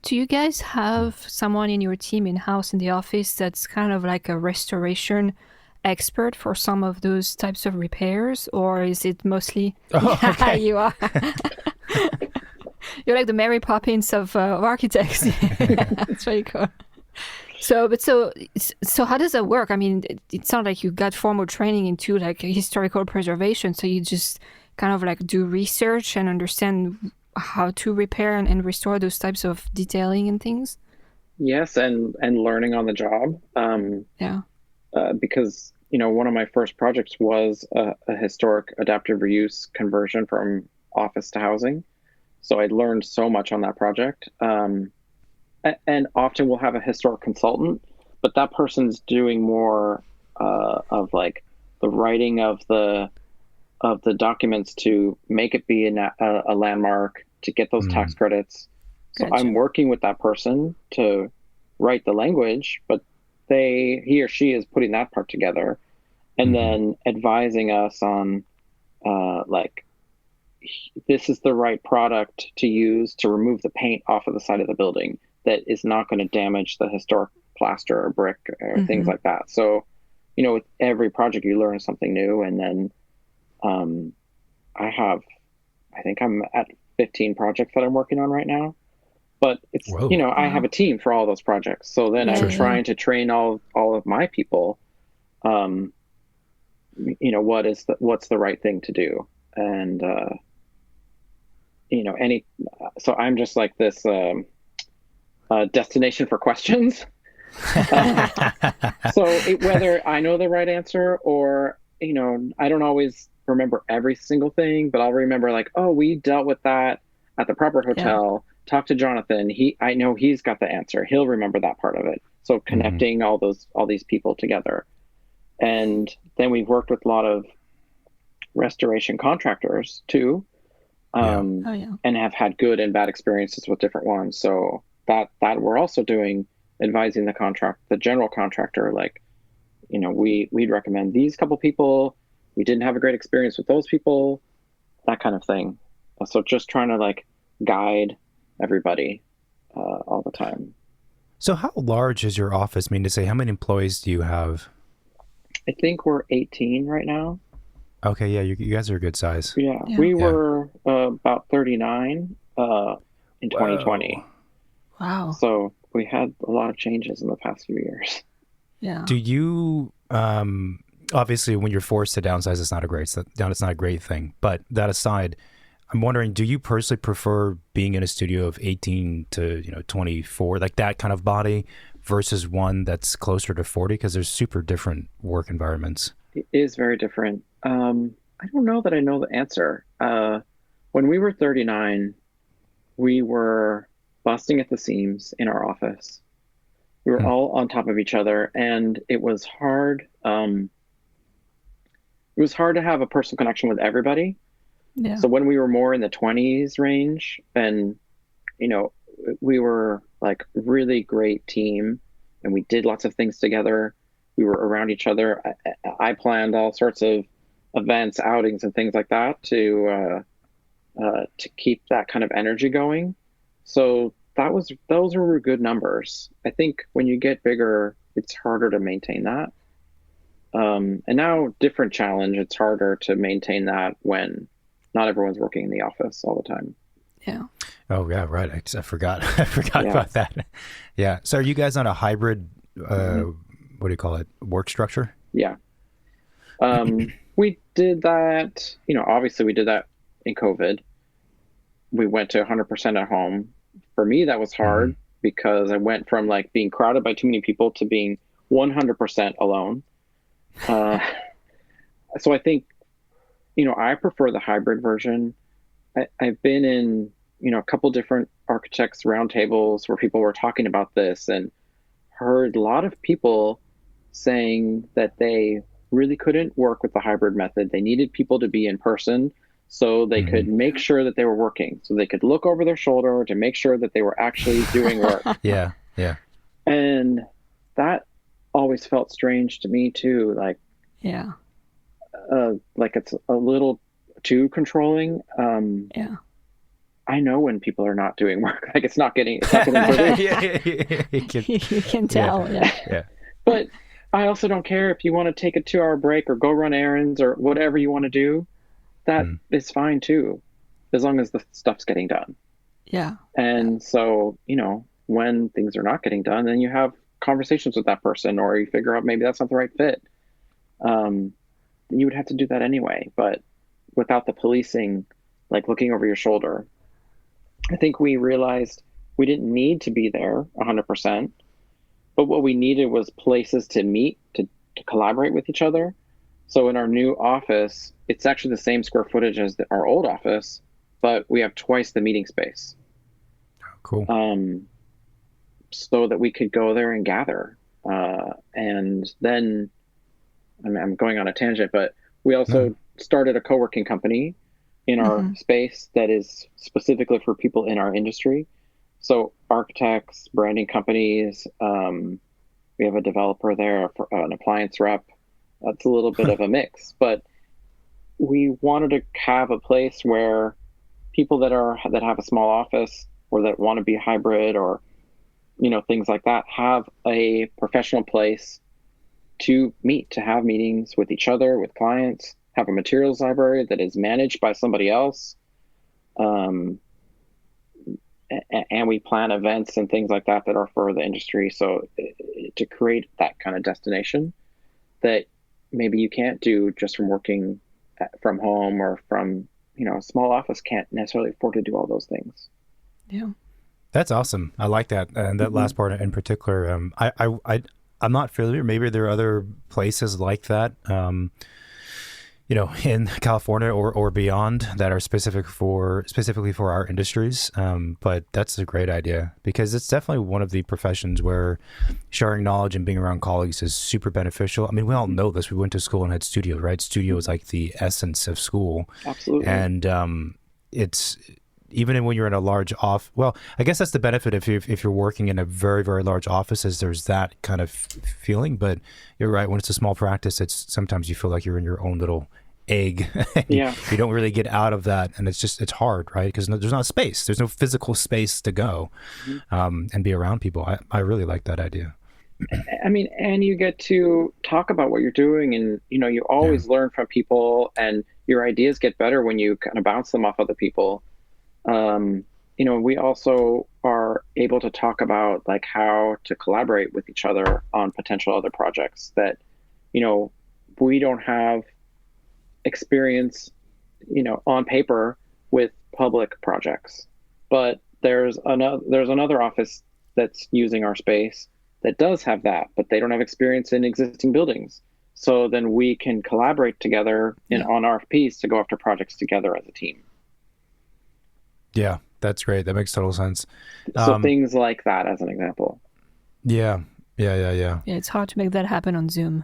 Do you guys have someone in your team in-house in the office that's kind of like a restoration expert for some of those types of repairs, or is it mostly... okay. You are. You're like the Mary Poppins of architects. That's very cool. So how does that work? I mean, it sounds like you got formal training into like historical preservation, so you just kind of like do research and understand how to repair and restore those types of detailing and things. Yes, and learning on the job. Because one of my first projects was a historic adaptive reuse conversion from office to housing. So I learned so much on that project. And often we'll have a historic consultant, but that person's doing more of like the writing of the documents to make it be a landmark, to get those tax credits. So Gotcha. I'm working with that person to write the language, but he or she is putting that part together, and then advising us on like, this is the right product to use to remove the paint off of the side of the building that is not going to damage the historic plaster or brick or things like that. So, with every project you learn something new, and then I think I'm at 15 projects that I'm working on right now, but it's, I have a team for all those projects. So then I'm trying to train all of my people, what's the right thing to do. And, so I'm just like this, destination for questions. So whether I know the right answer or, I don't always remember every single thing, but I'll remember like, oh, we dealt with that at the proper hotel. Talk to Jonathan. I know he's got the answer. He'll remember that part of it. So connecting all these people together. And then we've worked with a lot of restoration contractors too, and have had good and bad experiences with different ones. So that we're also doing, advising the general contractor, like, we'd recommend these couple people. We didn't have a great experience with those people, that kind of thing. So just trying to like guide everybody all the time. So how large is your office? I mean, to say, how many employees do you have? I think we're 18 right now. Okay, yeah, you guys are a good size. Yeah, Yeah. we were about 39 in Whoa. 2020. Wow. So we had a lot of changes in the past few years. Yeah. Do you obviously when you're forced to downsize, it's not a great thing. But that aside, I'm wondering, do you personally prefer being in a studio of 18 to 24, like that kind of body, versus one that's closer to 40? Because there's super different work environments. It is very different. I don't know that I know the answer. When we were 39, we were busting at the seams in our office. We were Hmm. all on top of each other, and it was hard. It was hard to have a personal connection with everybody. Yeah. So when we were more in the 20s range, and you know, we were like really great team, and we did lots of things together. We were around each other. I planned all sorts of events, outings, and things like that to keep that kind of energy going. So those were good numbers. I think when you get bigger, it's harder to maintain that. And now different challenge. It's harder to maintain that when not everyone's working in the office all the time. Yeah. Oh yeah, right. I forgot. I forgot Yeah. about that. Yeah. So are you guys on a hybrid? Mhm. What do you call it? Work structure? Yeah. We did that, obviously we did that in COVID. We went to 100% at home. For me, that was hard because I went from like being crowded by too many people to being 100% alone. So I think, I prefer the hybrid version. I've been in, a couple different architects roundtables where people were talking about this and heard a lot of people saying that they really couldn't work with the hybrid method. They needed people to be in person so they could make sure that they were working, so they could look over their shoulder to make sure that they were actually doing work. Yeah. Yeah. And that always felt strange to me too. Yeah. Like it's a little too controlling. Yeah. I know when people are not doing work, like it's not getting produced. You can tell. Yeah. Yeah. But I also don't care if you want to take a 2-hour break or go run errands or whatever you want to do. That is fine too, as long as the stuff's getting done. Yeah. And so, when things are not getting done, then you have conversations with that person, or you figure out maybe that's not the right fit. You would have to do that anyway, but without the policing, like looking over your shoulder, I think we realized we didn't need to be there 100%, but what we needed was places to meet, to collaborate with each other. So in our new office, it's actually the same square footage as our old office, but we have twice the meeting space. Cool. So that we could go there and gather. And then, I'm going on a tangent, but we also started a co-working company in our space that is specifically for people in our industry. So architects, branding companies, we have a developer there, an appliance rep. That's a little bit of a mix, but we wanted to have a place where people that have a small office or that want to be hybrid or, things like that, have a professional place to meet, to have meetings with each other, with clients, have a materials library that is managed by somebody else. And we plan events and things like that are for the industry. So to create that kind of destination that maybe you can't do just from working from home or from, a small office can't necessarily afford to do all those things. Yeah. That's awesome. I like that. And that last part in particular, I'm not familiar. Maybe there are other places like that, in California or beyond that are specifically for our industries. But that's a great idea because it's definitely one of the professions where sharing knowledge and being around colleagues is super beneficial. I mean, we all know this. We went to school and had studio, right? Studio is like the essence of school. Absolutely. And it's even when you're in a large well, I guess that's the benefit if you're working in a very, very large office, is there's that kind of feeling. But you're right, when it's a small practice, it's sometimes you feel like you're in your own little egg. Yeah. You don't really get out of that, and it's hard, right? Because there's not space. There's no physical space to go and be around people. I really like that idea. I mean, and you get to talk about what you're doing, and you Yeah. always learn from people, and your ideas get better when you kind of bounce them off other people. Um, we also are able to talk about like how to collaborate with each other on potential other projects that, you know, we don't have experience, on paper with public projects, but there's another office that's using our space that does have that, but they don't have experience in existing buildings. So then we can collaborate together Yeah. on RFPs to go after projects together as a team. Yeah, that's great. That makes total sense. So Um, things like that as an example. yeah, yeah. Yeah, it's hard to make that happen on Zoom,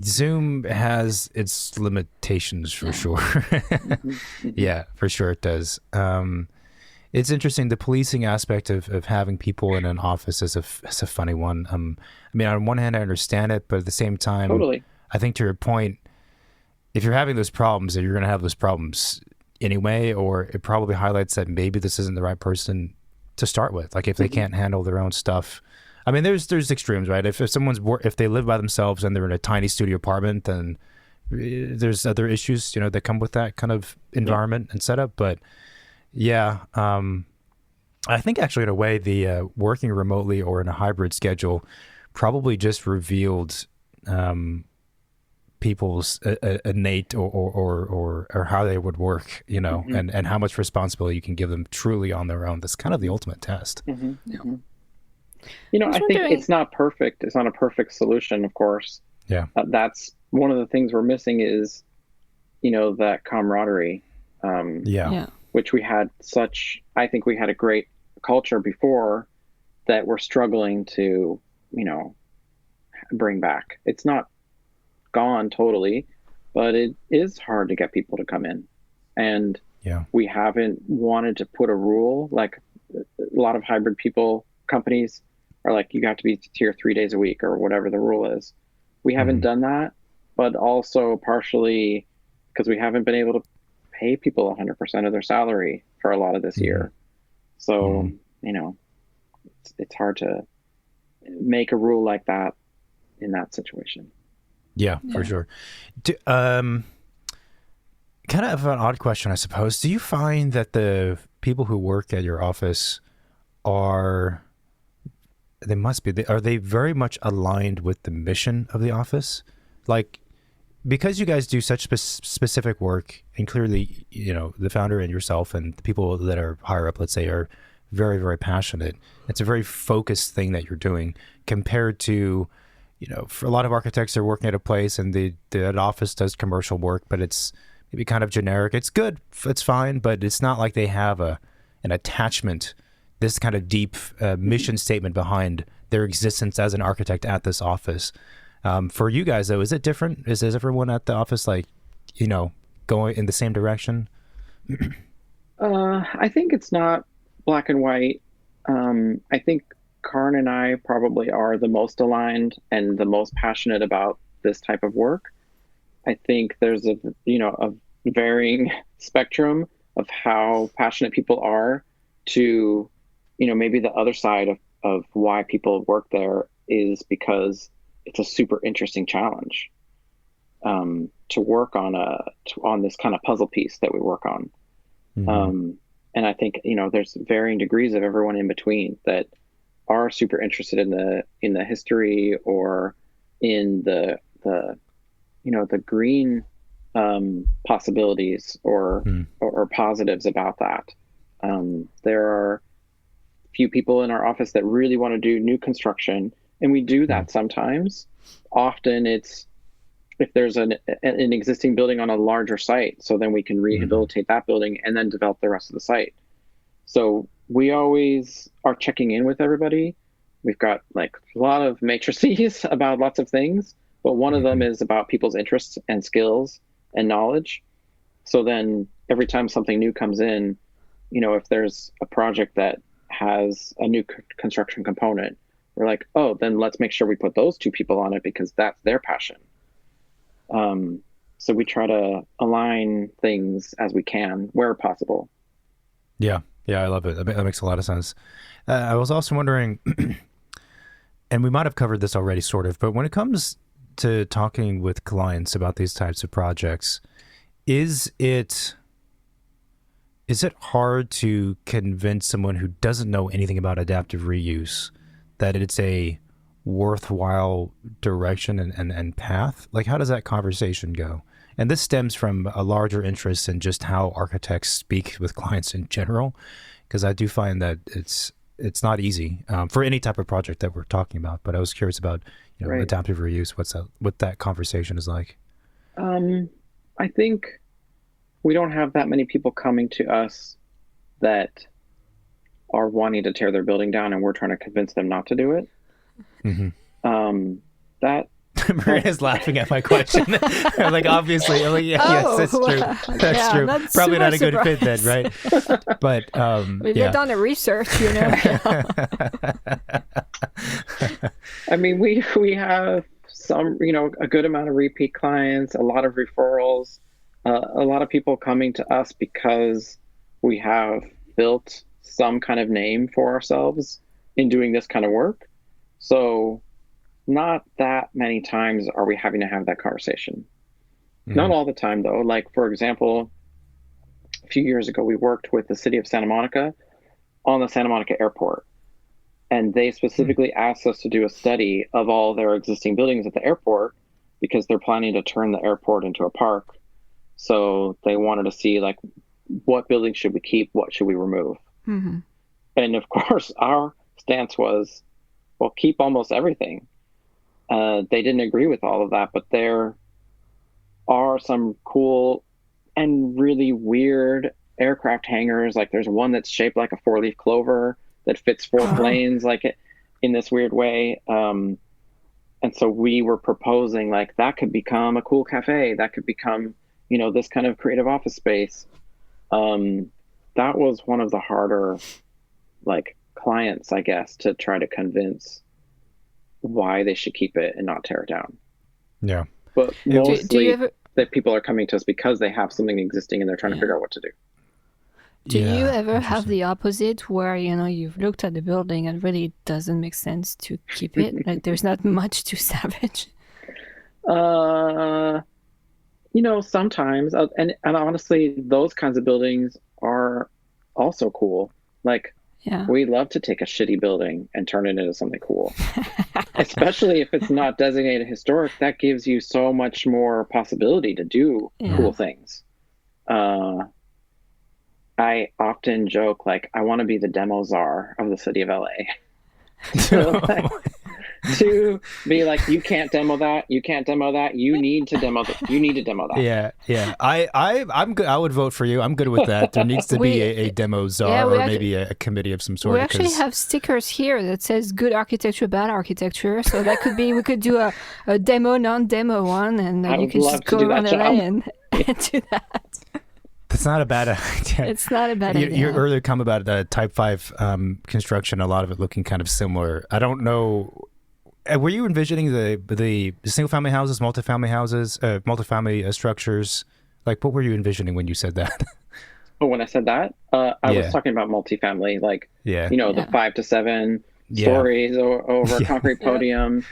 Zoom has its limitations for Yeah. sure. Hmm. Hmm. Yeah, for sure it does. It's interesting. The policing aspect of having people in an office is a funny one. I mean, on one hand, I understand it, but at the same time, Totally. I think to your point, if you're having those problems, then you're going to have those problems anyway, or it probably highlights that maybe this isn't the right person to start with. Like if they Hmm. can't handle their own stuff. I mean, there's extremes, right? If if they live by themselves and they're in a tiny studio apartment, then there's other issues, that come with that kind of Yeah. environment and setup. But yeah, I think actually in a way the working remotely or in a hybrid schedule probably just revealed people's innate or how they would work, Hmm. and how much responsibility you can give them truly on their own. That's kind of the ultimate test. Hmm. Yeah. Hmm. I was I think wondering. it's not perfect. It's not a perfect solution, of course. Yeah. That's one of the things we're missing is, that camaraderie, Yeah. Yeah. which I think we had a great culture before that we're struggling to, bring back. It's not gone totally, but it is hard to get people to come in. And Yeah. we haven't wanted to put a rule like a lot of hybrid companies are like, you have to be here 3 days a week or whatever the rule is. We haven't Hmm. done that, but also partially because we haven't been able to pay people 100% of their salary for a lot of this Hmm. year. So, Hmm. it's hard to make a rule like that in that situation. Yeah, for Yeah. sure. Kind of an odd question, I suppose. Do you find that the people who work at your office are are they very much aligned with the mission of the office? Like, because you guys do such specific work, and clearly, the founder and yourself and the people that are higher up, let's say, are very, very passionate. It's a very focused thing that you're doing compared to, for a lot of architects, they're working at a place and the office does commercial work, but it's maybe kind of generic. It's good, it's fine, but it's not like they have an attachment, this kind of deep mission statement behind their existence as an architect at this office. For you guys, though, is it different? Is everyone at the office like, going in the same direction? I think it's not black and white. I think Karn and I probably are the most aligned and the most passionate about this type of work. I think there's a varying spectrum of how passionate people are to, maybe the other side of why people work there is because it's a super interesting challenge, to work on this kind of puzzle piece that we work on. Mm-hmm. And I think, there's varying degrees of everyone in between that are super interested in the history or in the green possibilities or positives about that. There are few people in our office that really want to do new construction, and we do Mm-hmm. that sometimes. Often it's if there's an existing building on a larger site, so then we can Mm-hmm. rehabilitate that building and then develop the rest of the site. So we always are checking in with everybody. We've got like a lot of matrices about lots of things, but one of them Mm-hmm. is about people's interests and skills and knowledge. So then every time something new comes in, if there's a project that has a new construction component, we're like, oh, then let's make sure we put those two people on it because that's their passion. So we try to align things as we can where possible. Yeah. Yeah, I love it. That makes a lot of sense. I was also wondering, and we might have covered this already sort of, but when it comes to talking with clients about these types of projects, is it hard to convince someone who doesn't know anything about adaptive reuse that it's a worthwhile direction and path? Like, how does that conversation go? And this stems from a larger interest in just how architects speak with clients in general, because I do find that it's not easy for any type of project that we're talking about. But I was curious about Right. adaptive reuse. What that conversation is like. I think we don't have that many people coming to us that are wanting to tear their building down, and we're trying to convince them not to do it. Mm-hmm. That Maria's laughing at my question. Like, obviously, yes, that's true. That's true. That's Probably not a super good fit then, right? But We've done the research, I mean, we have some, a good amount of repeat clients, a lot of referrals, a lot of people coming to us because we have built some kind of name for ourselves in doing this kind of work. So not that many times are we having to have that conversation. Mm-hmm. Not all the time, though. Like, for example, a few years ago, we worked with the city of Santa Monica on the Santa Monica airport. And they specifically asked us to do a study of all their existing buildings at the airport because they're planning to turn the airport into a park. So they wanted to see, like, what buildings should we keep? What should we remove? Mm-hmm. And of course, our stance was, well, keep almost everything. They didn't agree with all of that, but there are some cool and really weird aircraft hangars. Like, there's one that's shaped like a 4-leaf clover that fits 4 planes, like, it in this weird way. And so we were proposing, like, that could become a cool cafe. That could become, this kind of creative office space. That was one of the harder, like, clients, I guess, to try to convince why they should keep it and not tear it down. Yeah. But mostly ever... that people are coming to us because they have something existing and they're trying to figure out what to do. Do you ever have the opposite where, you've looked at the building and really it doesn't make sense to keep it? Like, there's not much to salvage? Sometimes, and honestly, those kinds of buildings are also cool. Like, we love to take a shitty building and turn it into something cool. Especially if it's not designated historic, that gives you so much more possibility to do cool things. I often joke, like, I want to be the demo czar of the city of LA. To be like, you can't demo that, you can't demo that, you need to demo that, you need to demo that. Yeah. I'm good. I would vote for you. I'm good with that. There needs to be a demo czar, or maybe a committee of some sort. We actually have stickers here that says good architecture, bad architecture. So that could be, we could do a demo, non-demo one, and you can just go around LA and do that. That's not a bad idea. It's not a bad idea. Your earlier comment about the Type 5 construction, a lot of it looking kind of similar. I don't know. Were you envisioning the single-family houses, multifamily structures? Like, what were you envisioning when you said that? Oh, when I said that? I was talking about multifamily, like, the 5 to 7 stories over a concrete podium.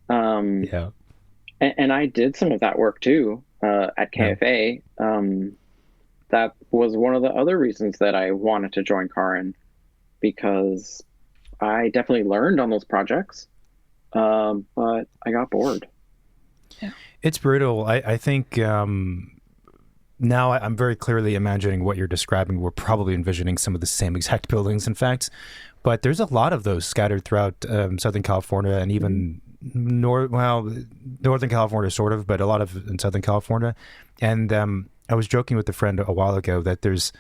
And I did some of that work, too, at KFA. That was one of the other reasons that I wanted to join Karin, because I definitely learned on those projects. But I got bored. Yeah. It's brutal. I think now I'm very clearly imagining what you're describing. We're probably envisioning some of the same exact buildings, in fact. But there's a lot of those scattered throughout Southern California and even Northern California, sort of, but a lot of in Southern California. And I was joking with a friend a while ago that there's,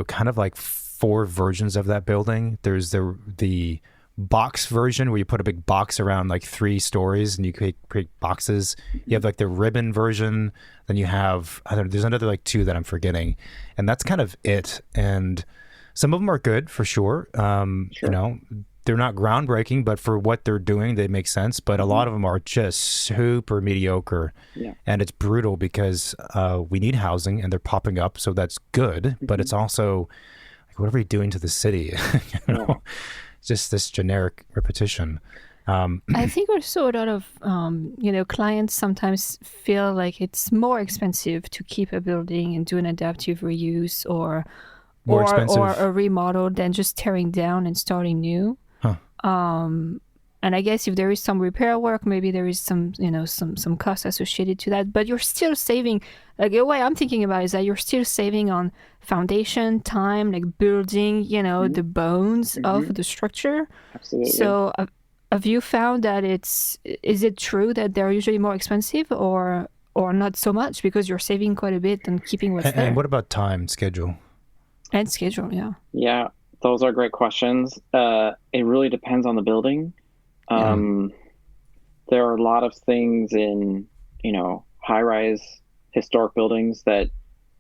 kind of like 4 versions of that building. There's the box version where you put a big box around like 3 stories and you create boxes. You have like the ribbon version. Then you have, there's another like 2 that I'm forgetting. And that's kind of it. And some of them are good for sure. They're not groundbreaking, but for what they're doing, they make sense. But a lot of them are just super mediocre. Yeah. And it's brutal because we need housing and they're popping up. So that's good. But it's also like, what are we doing to the city? Just this generic repetition. I think also a lot of clients sometimes feel like it's more expensive to keep a building and do an adaptive reuse More or expensive. a remodel than just tearing down and starting new. Huh. And I guess if there is some repair work, maybe there is some cost associated to that. But you're still saving. Like the way I'm thinking about it is that you're still saving on foundation time, like building, Mhm. the bones Mhm. of the structure. Absolutely. So have you found that is it true that they're usually more expensive or not so much because you're saving quite a bit and keeping what's And there what about time schedule? and schedule? Yeah. Yeah, those are great questions. It really depends on the building. Yeah. Um, there are a lot of things in, high-rise historic buildings that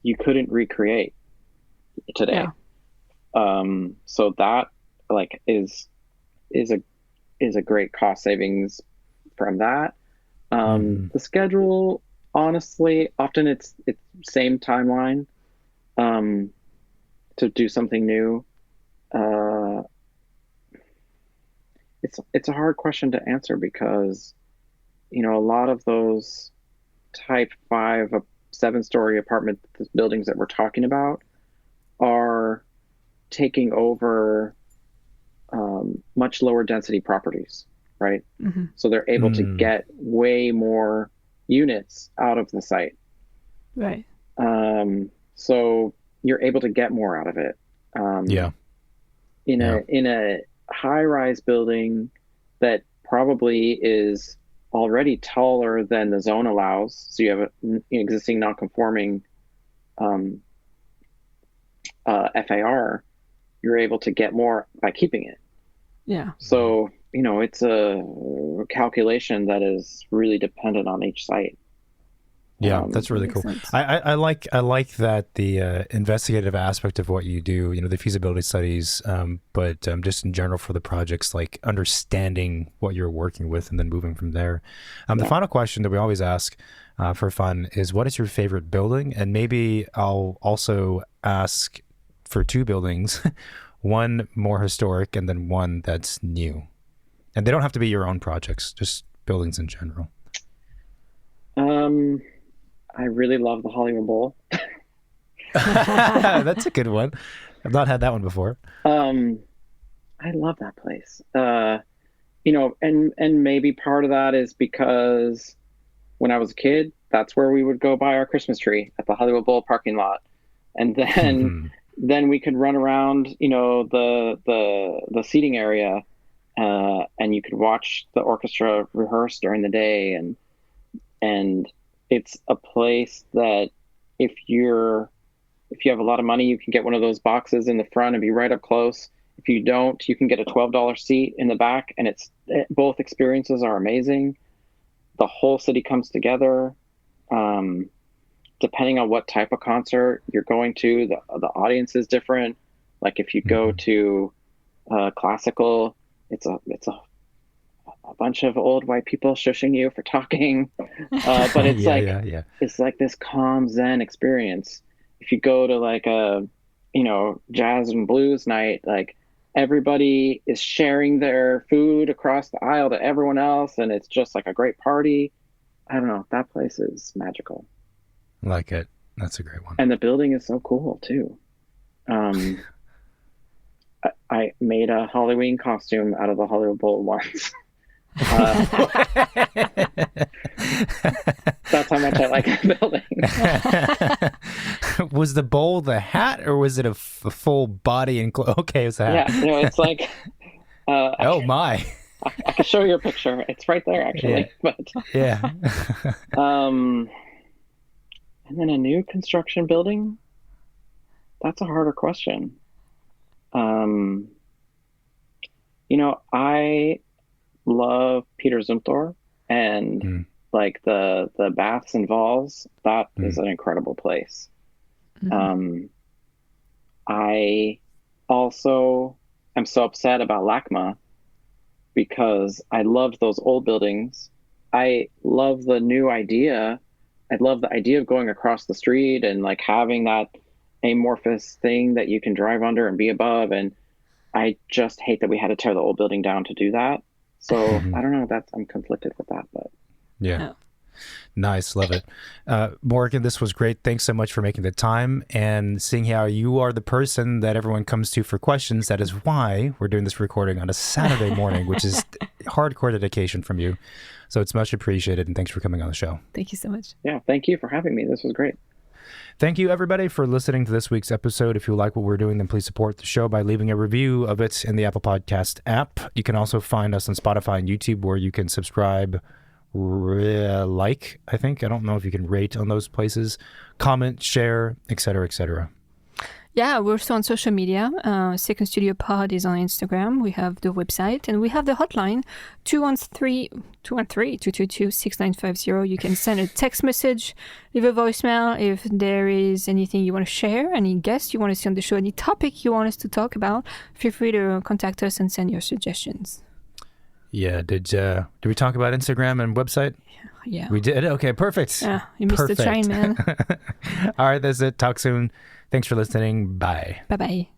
you couldn't recreate Yeah. today. So that like is a is a great cost savings from that. Hmm. The schedule, honestly, often it's same timeline um, to do something new. Uh, it's a hard question to answer because a lot of those type 5 7-story apartment buildings that we're talking about are taking over much lower density properties, right? Hmm. So they're able to Mm. get way more units out of the site. Right. So you're able to get more out of it. Yeah. Um, Yeah. in a high rise building that probably is already taller than the zone allows, so you have an existing non-conforming um, FAR, you're able to get more by keeping it. Yeah. So, it's a calculation that is really dependent on each site. Yeah, Um, that's really Makes cool. sense. I like that the investigative aspect of what you do, the feasibility studies, but just in general for the projects, like understanding what you're working with and then moving from there. The yeah. final question that we always ask for fun is, what is your favorite building? And maybe I'll also ask for two buildings, one more historic and then one that's new. And they don't have to be your own projects, just buildings in general. Um, I really love the Hollywood Bowl. That's a good one. I've not had that one before. Um, I love that place. And maybe part of that is because when I was a kid, that's where we would go buy our Christmas tree at the Hollywood Bowl parking lot, and then then we could run around, the seating area, and you could watch the orchestra rehearse during the day, and it's a place that if if you have a lot of money, you can get one of those boxes in the front and be right up close. If you don't, you can get a $12 seat in the back, and both experiences are amazing. The whole city comes together. Um, Depending on what type of concert you're going to, the audience is different. Like if you go Mhm. to classical, it's a bunch of old white people shushing you for talking, but Yeah, yeah, yeah. it's like this calm Zen experience. If you go to like a jazz and blues night, like everybody is sharing their food across the aisle to everyone else, and it's just like a great party. I don't know. That place is magical. Like it. That's a great one. And the building is so cool too. Um, I made a Halloween costume out of the Hollywood Bowl once. Uh, that's how much I like the building. Was the bowl the hat or was it a full body and okay, it was a hat. Yeah, it's like Oh my. I can show you a picture. It's right there Yeah. actually. But Yeah. um, and then a new construction building. That's a harder question. Um, I love Peter Zumthor and Mm, like the baths and Valls. That is mm, an incredible place. Mhm. Um, I also am so upset about LACMA because I loved those old buildings. I love the new idea. I love the idea of going across the street and like having that amorphous thing that you can drive under and be above. And I just hate that we had to tear the old building down to do that. So Mhm. I don't know. I'm conflicted with that, but Yeah. Nice. Love it. Morgan, this was great. Thanks so much for making the time and seeing how you are the person that everyone comes to for questions. That is why we're doing this recording on a Saturday morning, which is hardcore dedication from you. So it's much appreciated. And thanks for coming on the show. Thank you so much. yeah, thank you for having me. This was great. Thank you, everybody, for listening to this week's episode. If you like what we're doing, then please support the show by leaving a review of it in the Apple Podcast app. You can also find us on Spotify and YouTube, where you can subscribe, I think. I don't know if you can rate on those places, comment, share, etc., etc. Yeah, we're also on social media. Second Studio Pod is on Instagram. We have the website and we have the hotline 213-222-6950. You can send a text message, leave a voicemail if there is anything you want to share, any guest you want to see on the show, any topic you want us to talk about. Feel free to contact us and send your suggestions. Yeah, did we talk about Instagram and website? Yeah. We did? Okay, perfect. Yeah, you missed the train, man. All right, that's it. Talk soon. Thanks for listening. Bye. Bye-bye.